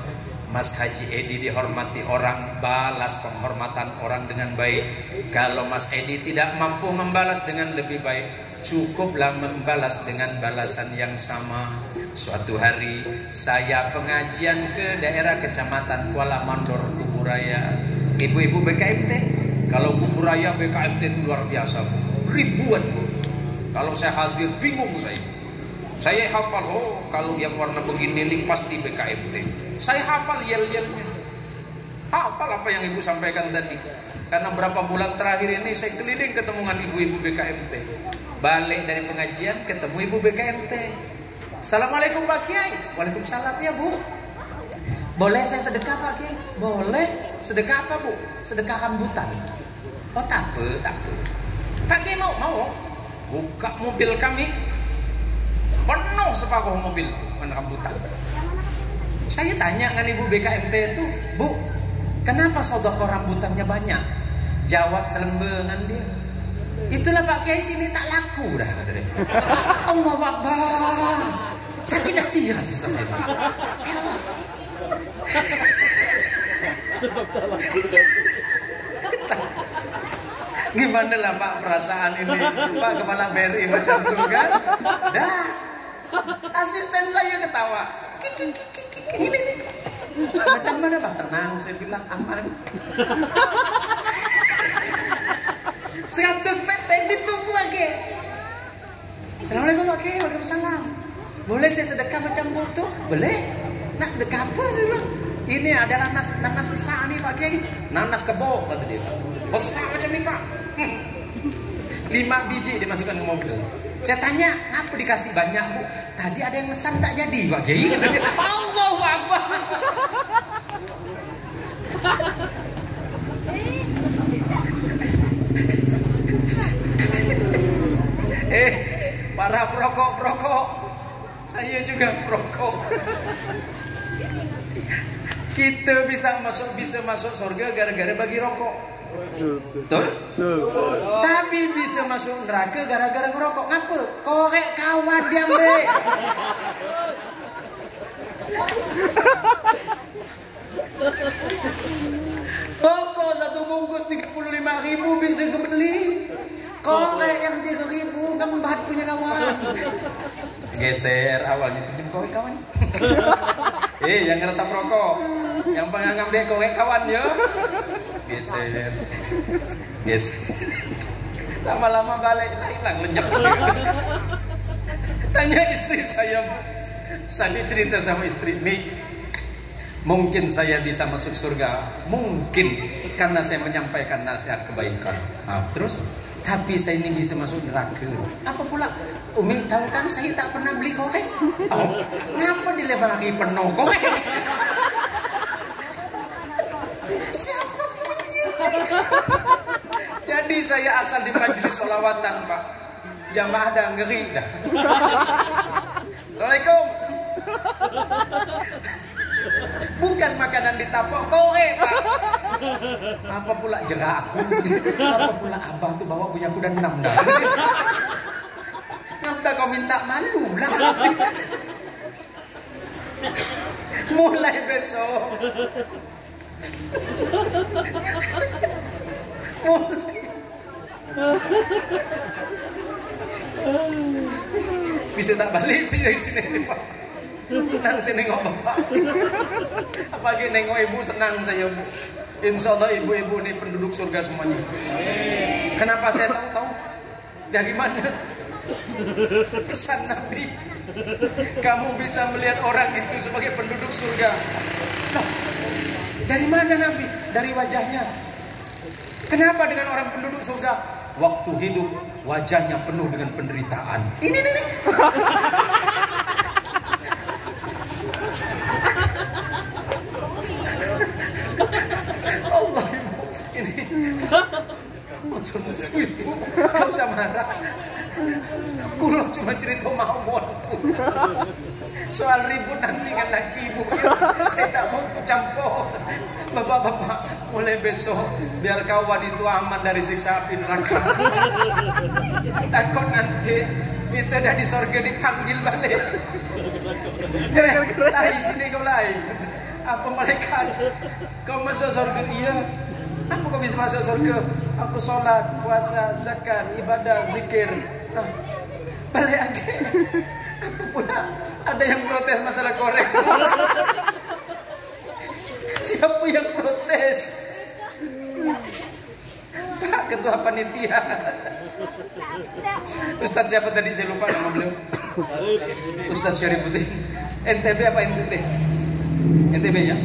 Mas Haji Edi dihormati orang, balas penghormatan orang dengan baik. Kalau Mas Edi tidak mampu membalas dengan lebih baik, cukuplah membalas dengan balasan yang sama. Suatu hari saya pengajian ke daerah kecamatan Kuala Mandor, Kuburaya. Ibu-ibu BKMT, kalau Kuburaya BKMT itu luar biasa, ribuan Bu. Kalau saya hadir bingung saya. Saya hafal, oh kalau yang warna begini nih pasti BKMT. Saya hafal yel-yelnya. Hafal apa yang ibu sampaikan tadi. Karena berapa bulan terakhir ini saya keliling ketemu dengan ibu-ibu BKMT. Balik dari pengajian ketemu ibu BKMT. Assalamualaikum Pak Kiai. Waalaikumsalam ya Bu. Boleh saya sedekah Pak Kiai? Boleh. Sedekah apa Bu? Sedekah rambutan. Oh tak apa. Pak Kiai mau? Buka mobil kami, penuh separuh mobil rambutan. Saya tanya dengan ibu BKMT itu, Bu, kenapa sedekah rambutannya banyak? Jawab selembengan dia, itulah Pak Kiai sini tak laku dah kata dia. Allahu Akbar, sakit hati rasanya saya. Ya Allah. Gimana lah Pak perasaan ini, Pak Kepala BRI macam itu kan? Dah, asisten saya ketawa. Ini nih. Macam mana Pak? Tenang, saya bilang aman. 100 PT ditunggu lagi. Assalamualaikum Pak Kiai. Waalaikumsalam. Boleh saya sedekah macam itu? Boleh. Nah sedekah apa saya bilang? Ini adalah nanas besar nih Pak Kiai. Nanas kebo kata dia. Besar macam ini Pak. 5 biji dimasukkan ke mobil. Saya tanya, apa dikasih banyak Bu? Tadi ada yang pesan tak jadi Pak Kiai. Allahu Akbar. Para perokok, saya juga perokok. Kita bisa masuk surga gara-gara bagi rokok. Betul? Tapi bisa masuk neraka gara-gara ngerokok. Ngapa? Korek kawan dia mbak. Rokok 1 bungkus 35.000 bisa kebeli. Korek yang 3.000 ngembat punya kawan. Geser awalnya pinjam korek kawan. Yang ngerasa perokok, yang pengen ngambil korek kawan ya. Geser. Lama-lama balik hilang lenyap. Tanya istri saya cerita sama istri, Mi, mungkin saya bisa masuk surga, mungkin karena saya menyampaikan nasihat kebaikan. Terus, tapi saya ini bisa masuk neraka. Apa pula? Umi tahu kan saya tak pernah beli korek. Ngapa dilebari penuh korek? Si Jadi saya asal di majelis sholawatan Pak, jamaah dah ngeri dah. Assalamualaikum. Bukan makanan ditapok kowe Pak. Apa pula jerak aku? Apa pula abah tuh bawa punya kuda 6 dah. Ngapa kau minta malu lah? Mulai besok. Bisa tak balik sih dari sini Pak. Senang sih nengok bapak. Apalagi nengok ibu senang saya Bu. Insya Allah ibu-ibu ini penduduk surga semuanya. Kenapa saya tahu? Dari mana? Kesan Nabi. Kamu bisa melihat orang itu sebagai penduduk surga. Loh, dari mana Nabi? Dari wajahnya. Kenapa dengan orang penduduk surga? Waktu hidup wajahnya penuh dengan penderitaan. Ini. Allah ibu, ini. Ojo musuh ibu, kau usah marah. Kulo cuma cerita mawon. Soal ribut nanti kan laki ibu. Saya tak mau ikut campur. Bapak-bapak, mulai besok biar kawan itu aman dari siksa api neraka. Takut nanti kita dah di sorga dipanggil balik. Lain sini kau lain. Apa malaikat? Kau masuk surga? Iya. Apa kau bisa masuk surga? Aku sholat, puasa, zakat, ibadah, zikir. Nah, balik lagi. Apa pula? Ada yang protes masalah korek. Siapa yang protes? Pak Ketua Panitia. Ustadz siapa tadi? Saya lupa nama beliau. Ustadz Syarifuddin. NTB apa NTT? NTB ya?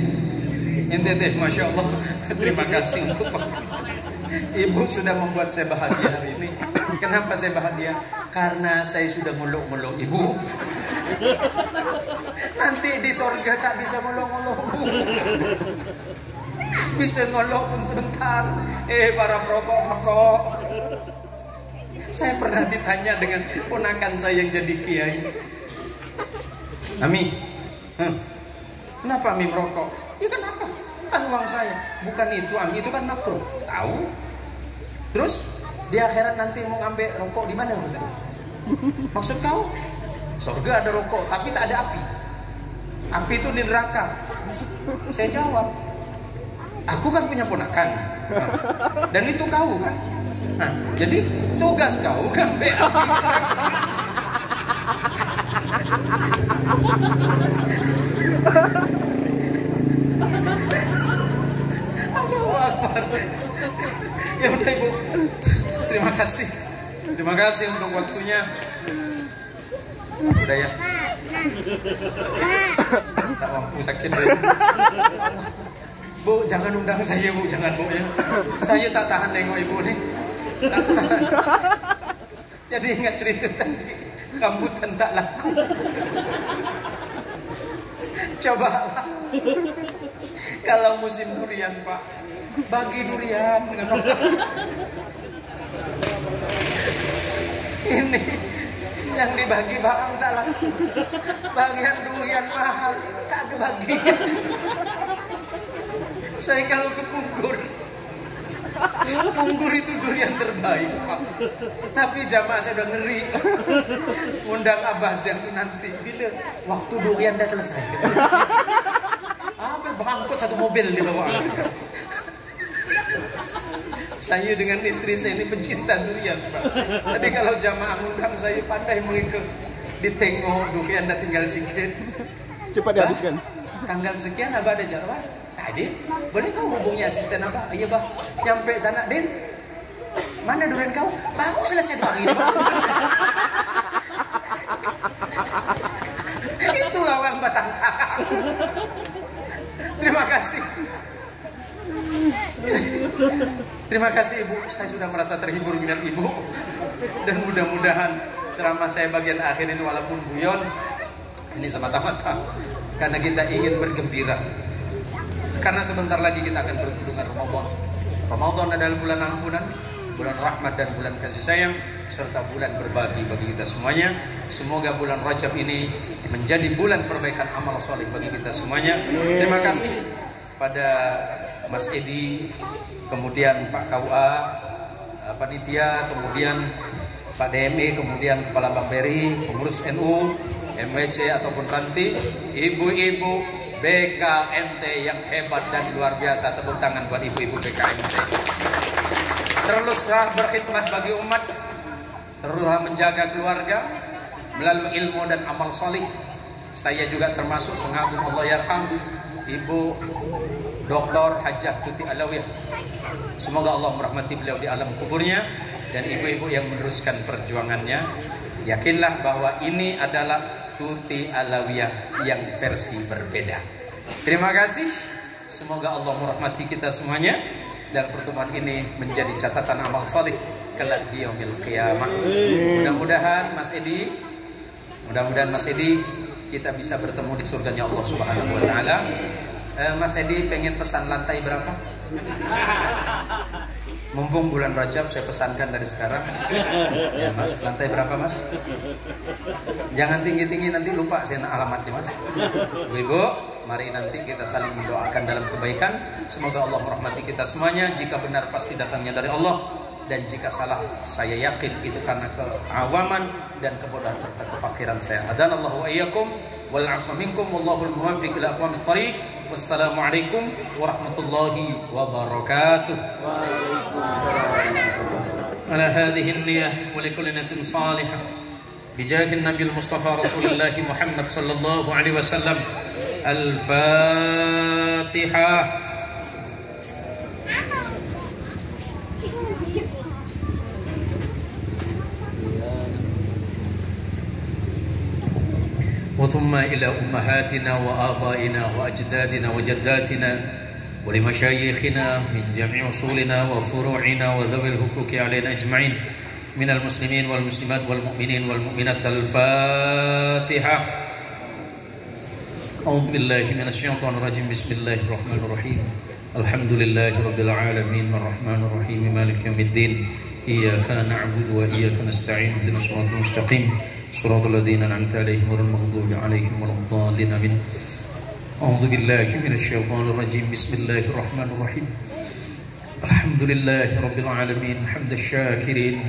NTT, Masya Allah. Terima kasih untuk Ibu sudah membuat saya bahagia hari ini. Kenapa saya bahagia? Karena saya sudah ngeluk-ngeluk Ibu. Nanti di sorga tak bisa ngeluk-ngeluk Bu. Bisa ngeluk pun sebentar. Para perokok-perokok. Saya pernah ditanya dengan ponakan saya yang jadi kiai. Ami, kenapa Ami merokok? Ya kenapa? Kan uang saya. Bukan itu Ami, itu kan makruh. Tahu? Terus di akhirat nanti mau ngambil rokok di mana? Maksud kau? Surga ada rokok, tapi tak ada api. Api itu di neraka. Saya jawab, aku kan punya ponakan. Dan itu kau kan. Nah, jadi tugas kau ngambil api neraka. Allahu Akbar. Ya udah Ibu, terima kasih untuk waktunya. Udah ya, tak mampu sakit ya. Bu, jangan undang saya Bu, jangan Bu ya. Saya tak tahan nengok Ibu nih, tak tahan. Jadi ingat cerita tadi, rambutan tak laku. Cobalah kalau musim durian Pak, bagi durian dengan orang. Ini yang dibagi barang tak laku. Bagian durian mahal, tak ada bagi. Saya kalau ke Punggur itu durian terbaik Pak. Tapi jamaah saya udah ngeri. Undang Abah Zian itu nanti bila waktu durian dah selesai. Apa berangkut satu mobil di bawah. Saya dengan istri saya ini pencinta durian Pak. Tadi kalau jamaah undang saya pandai mengikut. Ditengok durian dah tinggal sedikit. Cepat dihabiskan. Tanggal sekian Abah ada jadwal. Tadi boleh kau hubungi asisten Abah? Iya Bah. Nyampe sana Din. Mana durian kau? Baru selesai Bang ini. Itulah orang batang. Terima kasih. Terima kasih Ibu, saya sudah merasa terhibur dengan Ibu. Dan mudah-mudahan ceramah saya bagian akhir ini walaupun guyon, ini semata-mata karena kita ingin bergembira. Karena sebentar lagi kita akan bertemu dengan Ramadan. Ramadan adalah bulan ampunan, bulan rahmat dan bulan kasih sayang, serta bulan berbagi bagi kita semuanya. Semoga bulan Rajab ini menjadi bulan perbaikan amal soleh bagi kita semuanya. Terima kasih pada Mas Edi, kemudian Pak KUA, panitia, kemudian Pak DMI, kemudian Kepala Bank BRI, pengurus NU, MWC ataupun Ranti, ibu-ibu BKMT yang hebat dan luar biasa. Tepuk tangan buat ibu-ibu BKMT. Teruslah berkhidmat bagi umat, teruslah menjaga keluarga melalui ilmu dan amal solih. Saya juga termasuk pengagum Allahyarham Ibu Dr. Hajjah Tuti Alawiyah. Semoga Allah merahmati beliau di alam kuburnya, dan ibu-ibu yang meneruskan perjuangannya. Yakinlah bahwa ini adalah Tuti Alawiyah yang versi berbeda. Terima kasih. Semoga Allah merahmati kita semuanya, dan pertemuan ini menjadi catatan amal saleh kelak di yaumil qiyamah. Mudah-mudahan Mas Edi, kita bisa bertemu di surganya Allah Subhanahu wa taala. Mas Edi pengen pesan lantai berapa? Mumpung bulan Rajab, saya pesankan dari sekarang. Ya Mas, lantai berapa Mas? Jangan tinggi-tinggi, nanti lupa saya alamatnya Mas. Ibu, mari nanti kita saling mendoakan dalam kebaikan. Semoga Allah merahmati kita semuanya. Jika benar pasti datangnya dari Allah, dan jika salah saya yakin itu karena keawaman dan kebodohan serta kefakiran saya. Hadanallahu wa iyyakum wal 'afwa minkum wallahul muwaffiq ila aqwamit thariq. Wassalamualaikum warahmatullahi wabarakatuh. Ala hadhihi an-niyyah wa likulli niyatin salihah bijahi an-nabiy al-mustafa Rasulullah Muhammad sallallahu alaihi wasallam. Al-Fatihah. وثم إلى أمهاتنا وآبائنا وأجدادنا وجداتنا ولمشايخنا من جميع أصولنا وفروعنا وذوي الحقوق علينا أجمعين من المسلمين والمسلمات والمؤمنين والمؤمنات. الفاتحة. أعوذ بالله من الشيطان الرجيم. بسم الله الرحمن الرحيم. الحمد لله رب العالمين الرحمن الرحيم مالك يوم الدين إياك نعبد وإياك نستعين اهدنا الصراط المستقيم صراط الذين أنعمت عليهم غير المغضوب عليهم ولا الضالين آمين. أعوذ بالله من الشيطان الرجيم. بسم الله الرحمن الرحيم. الحمد لله رب العالمين حمد الشاكرين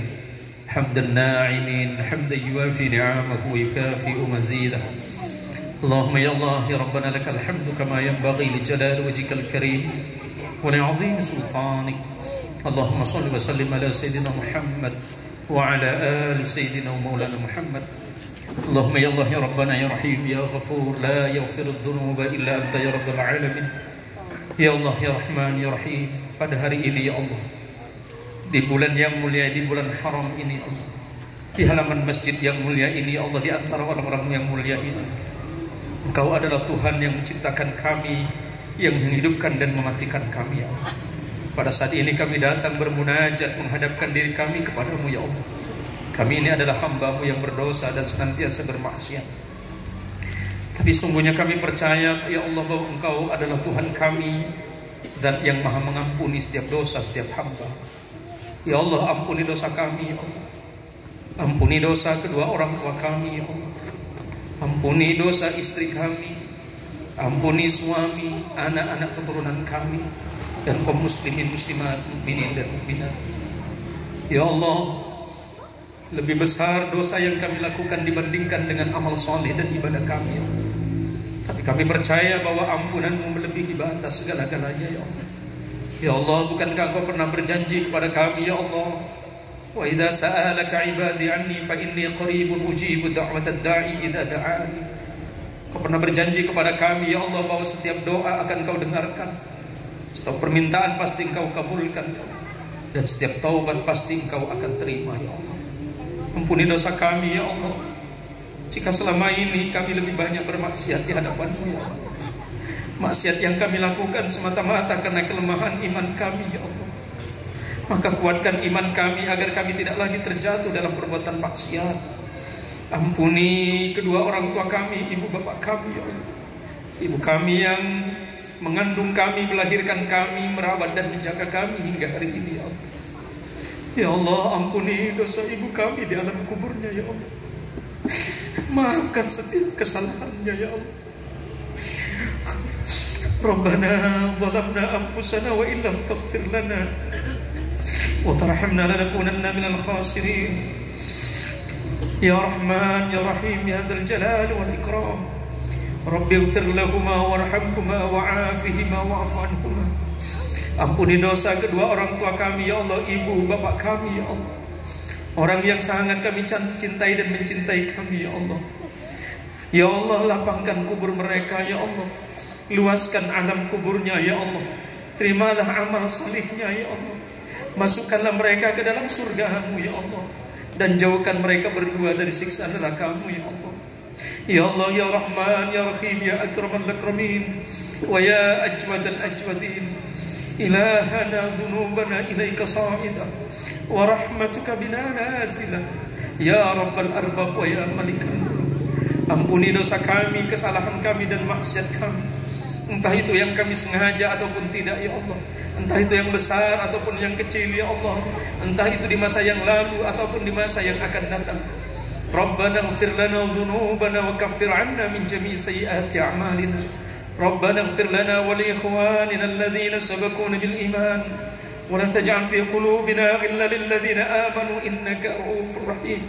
حمد الناعمين حمدا يوافي نعمه ويكافئ مزيده. اللهم يا الله يا ربنا لك الحمد كما ينبغي لجلال وجهك الكريم ولعظيم سلطانك. اللهم صل وسلم على سيدنا محمد وعلى آل سيدنا ومولانا محمد. اللهم يا الله يا ربنا يا رحيم يا غفور لا يغفر الذنوب إلا أنت يا رب العالمين. Ya Allah ya Rahman ya Rahim, pada hari ini ya Allah, di bulan yang mulia, di bulan haram ini Allah, di halaman masjid yang mulia ini ya Allah, di antara orang-orang yang mulia ini, Engkau adalah Tuhan yang menciptakan kami, yang menghidupkan dan mematikan kami ya Allah. Pada saat ini kami datang bermunajat menghadapkan diri kami kepadamu ya Allah. Kami ini adalah hamba-Mu yang berdosa dan senantiasa bermaksiat. Tapi sungguhnya kami percaya ya Allah bahwa Engkau adalah Tuhan kami, Zat yang maha mengampuni setiap dosa setiap hamba. Ya Allah, ampuni dosa kami ya Allah. Ampuni dosa kedua orang tua kami ya Allah. Ampuni dosa istri kami. Ampuni suami, anak-anak keturunan kami, dan kaum muslimin muslimat, mukminin dan mukminat. Ya Allah, lebih besar dosa yang kami lakukan dibandingkan dengan amal soleh dan ibadah kami ya Allah. Tapi kami percaya bahwa ampunan-Mu melebihi batas segala-galanya ya Allah. Ya Allah, bukankah Engkau pernah berjanji kepada kami ya Allah, wa idza sa'alaka ibadi anni fa inni qaribun ujibu da'watad da'i idza da'ani. Kau pernah berjanji kepada kami ya Allah bahwa setiap doa akan Kau dengarkan, setiap permintaan pasti Engkau kabulkan ya Allah, dan setiap taubat pasti Engkau akan terima ya Allah. Ampuni dosa kami ya Allah, jika selama ini kami lebih banyak bermaksiat di hadapan-Mu ya Allah. Maksiat yang kami lakukan semata-mata karena kelemahan iman kami ya Allah. Maka kuatkan iman kami agar kami tidak lagi terjatuh dalam perbuatan maksiat. Ampuni kedua orang tua kami, ibu bapak kami ya Allah. Ibu kami yang mengandung kami, melahirkan kami, merawat dan menjaga kami hingga hari ini ya Allah. Ya Allah, ampuni dosa ibu kami di alam kuburnya ya Allah. Maafkan setiap kesalahannya ya Allah. Rabbana zalamna anfusana wa illam taghfir lana wa tarhamna lanakunanna minal khasirin. Ya Rahman ya Rahim ya Dzal Jalali wal Ikram. Rabbi ighfir lahuma warhamhuma wa'afihima wa'fu anhuma. Ampuni dosa kedua orang tua kami ya Allah, ibu bapak kami ya Allah. Orang yang sangat kami cintai dan mencintai kami ya Allah. Ya Allah, lapangkan kubur mereka ya Allah. Luaskan alam kuburnya ya Allah. Terimalah amal salihnya ya Allah. Masukkanlah mereka ke dalam surga-Mu ya Allah. Dan jauhkan mereka berdua dari siksa neraka-Mu ya Allah. Ya Allah ya Rahman ya Rahim ya Akramal Akramin wa ya Ajwadal Ajwadin. Ilahana dhunubana ilaika sa'ida wa rahmatuka bina nazila. Ya Rabbal Arbab wa ya Malikal Mulk. Ampuni dosa kami, kesalahan kami dan maksiat kami. Entah itu yang kami sengaja ataupun tidak ya Allah. Entah itu yang besar ataupun yang kecil ya Allah. Entah itu di masa yang lalu ataupun di masa yang akan datang. Rabbana ighfir lana dhunubana wa kaffir 'anna min jami'i sayyiati a'malina. Rabbana ighfir lana wa li ikhwanina alladhina sabaquna bil iman wa la taj'al fi qulubina ghillan lil ladzina amanu innaka ra'ufur rahim.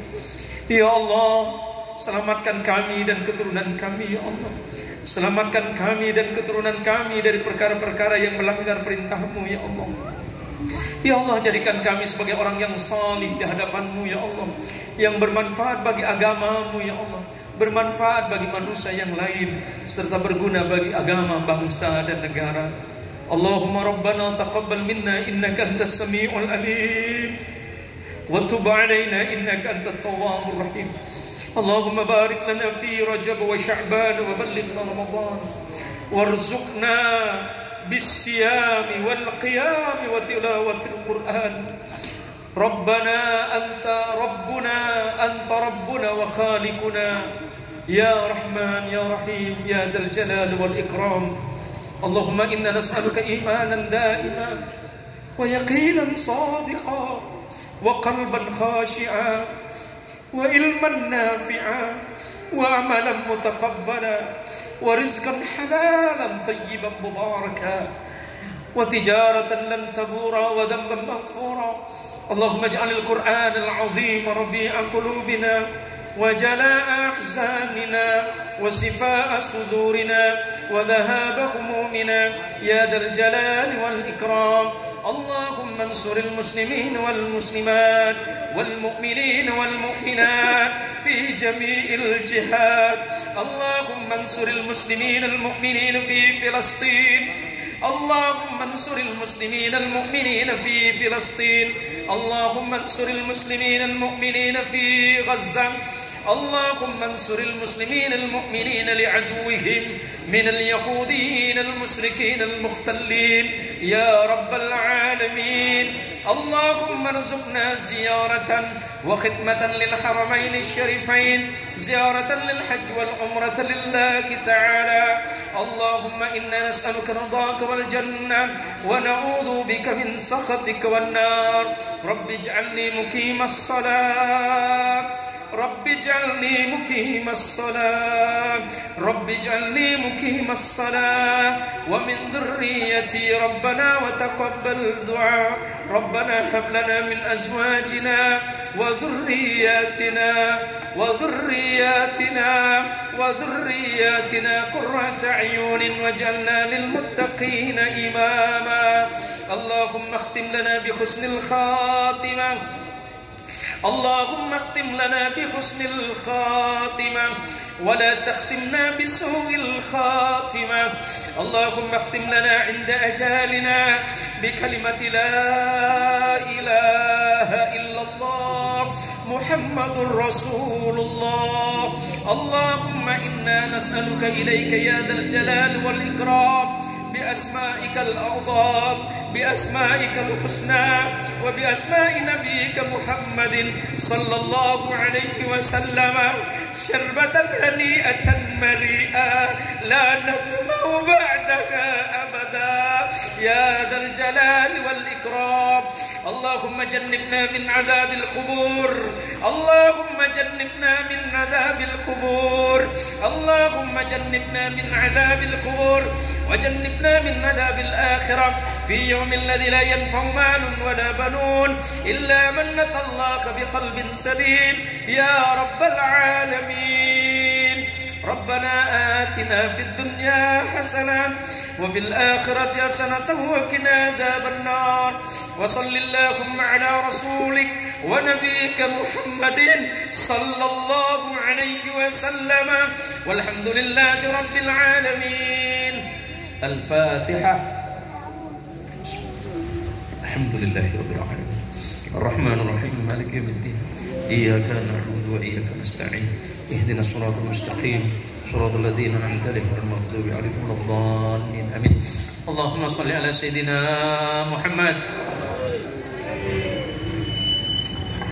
Ya Allah, selamatkan kami dan keturunan kami ya Allah. Selamatkan kami dan keturunan kami dari perkara-perkara yang melanggar perintah-Mu ya Allah. Ya Allah, jadikan kami sebagai orang yang salih di hadapan-Mu ya Allah, yang bermanfaat bagi agama-Mu ya Allah, bermanfaat bagi manusia yang lain, serta berguna bagi agama, bangsa dan negara. Allahumma Rabbana taqabbal minna innaka antas sami'ul alim wa tub 'alaina innaka antat tawwabur rahim. Allahumma barik lana fi Rajab wa Sya'ban wa ballighna Ramadan warzuqna bis-siyami wal qiyami wa tilawatil Qur'an. Rabbana anta rabbuna wa khaliquna ya Rahman ya Rahim ya Dzal Jalali wal Ikram. Allahumma inna nas'aluka imanan da'iman wa yaqinan sadiqan wa qalban khashi'an wa ilman nafi'an wa amalan mutaqabbala wa rizqan halalan tayyiban mubaraka wa tijaratan lan tabura wa dhanban maghfura. Allahumma ij'alil Qur'an al-'azim rabi'a qulubina wa jalaa'a ahzanina wa shifaa'a sudurina wa dhahaba humumina ya Dzal Jalali wal Ikram. اللهم انصر المسلمين والمسلمات والمؤمنين والمؤمنات في جميع الجهات. اللهم انصر المسلمين المؤمنين في فلسطين. اللهم انصر المسلمين المؤمنين في فلسطين. اللهم انصر المسلمين المؤمنين في غزة. اللهم انصر المسلمين المؤمنين لعدوهم من اليهوديين المشركين المختلين يا رب العالمين. اللهم ارزقنا زيارة وخدمة للحرمين الشريفين، زيارة للحج والعمرة لله تعالى. اللهم إنا نسألك رضاك والجنة ونعوذ بك من سخطك والنار. رب اجعلني مقيم الصلاة، رب اجعلني مقيم الصلاة، رب اجعلني مقيم الصلاة ومن ذريتي ربنا وتقبل دعاء. ربنا هب لنا من أزواجنا وذرياتنا قرة أعين واجعلنا للمتقين إماما. اللهم اختم لنا بحسن الخاتمة، اللهم اختم لنا بحسن الخاتمة ولا تختمنا بسوء الخاتمة. اللهم اختم لنا عند أجالنا بكلمة لا إله إلا الله محمد رسول الله. اللهم إنا نسألك إليك يا ذا الجلال والإكرام بأسمائك الأعظم، بأسمائك الحسنى وبأسماء نبيك محمد صلى الله عليه وسلم شربة هنيئة مريئة لا نظمأ بعدها يا ذا الجلال والإكرام. اللهم جنبنا من عذاب القبور، اللهم جنبنا من عذاب القبور، اللهم جنبنا من عذاب القبور، وجنبنا من عذاب الآخرة في يوم الذي لا ينفع مال ولا بنون إلا من أتى الله بقلب سليم يا رب العالمين. ربنا آتنا في الدنيا حسنة وفي الآخرة حسنة وقنا عذاب النار. وصل اللهم على رسولك ونبيك محمد صلى الله عليه وسلم، والحمد لله رب العالمين. الفاتحة. الحمد لله رب العالمين الرحمن الرحيم مالك يوم الدين إياك نعبد وإياك نستعين اهدنا الصراط المستقيم صراط الذين أنعمت عليهم غير المغضوب عليهم ولا الضالين آمين. اللهم صل على سيدنا محمد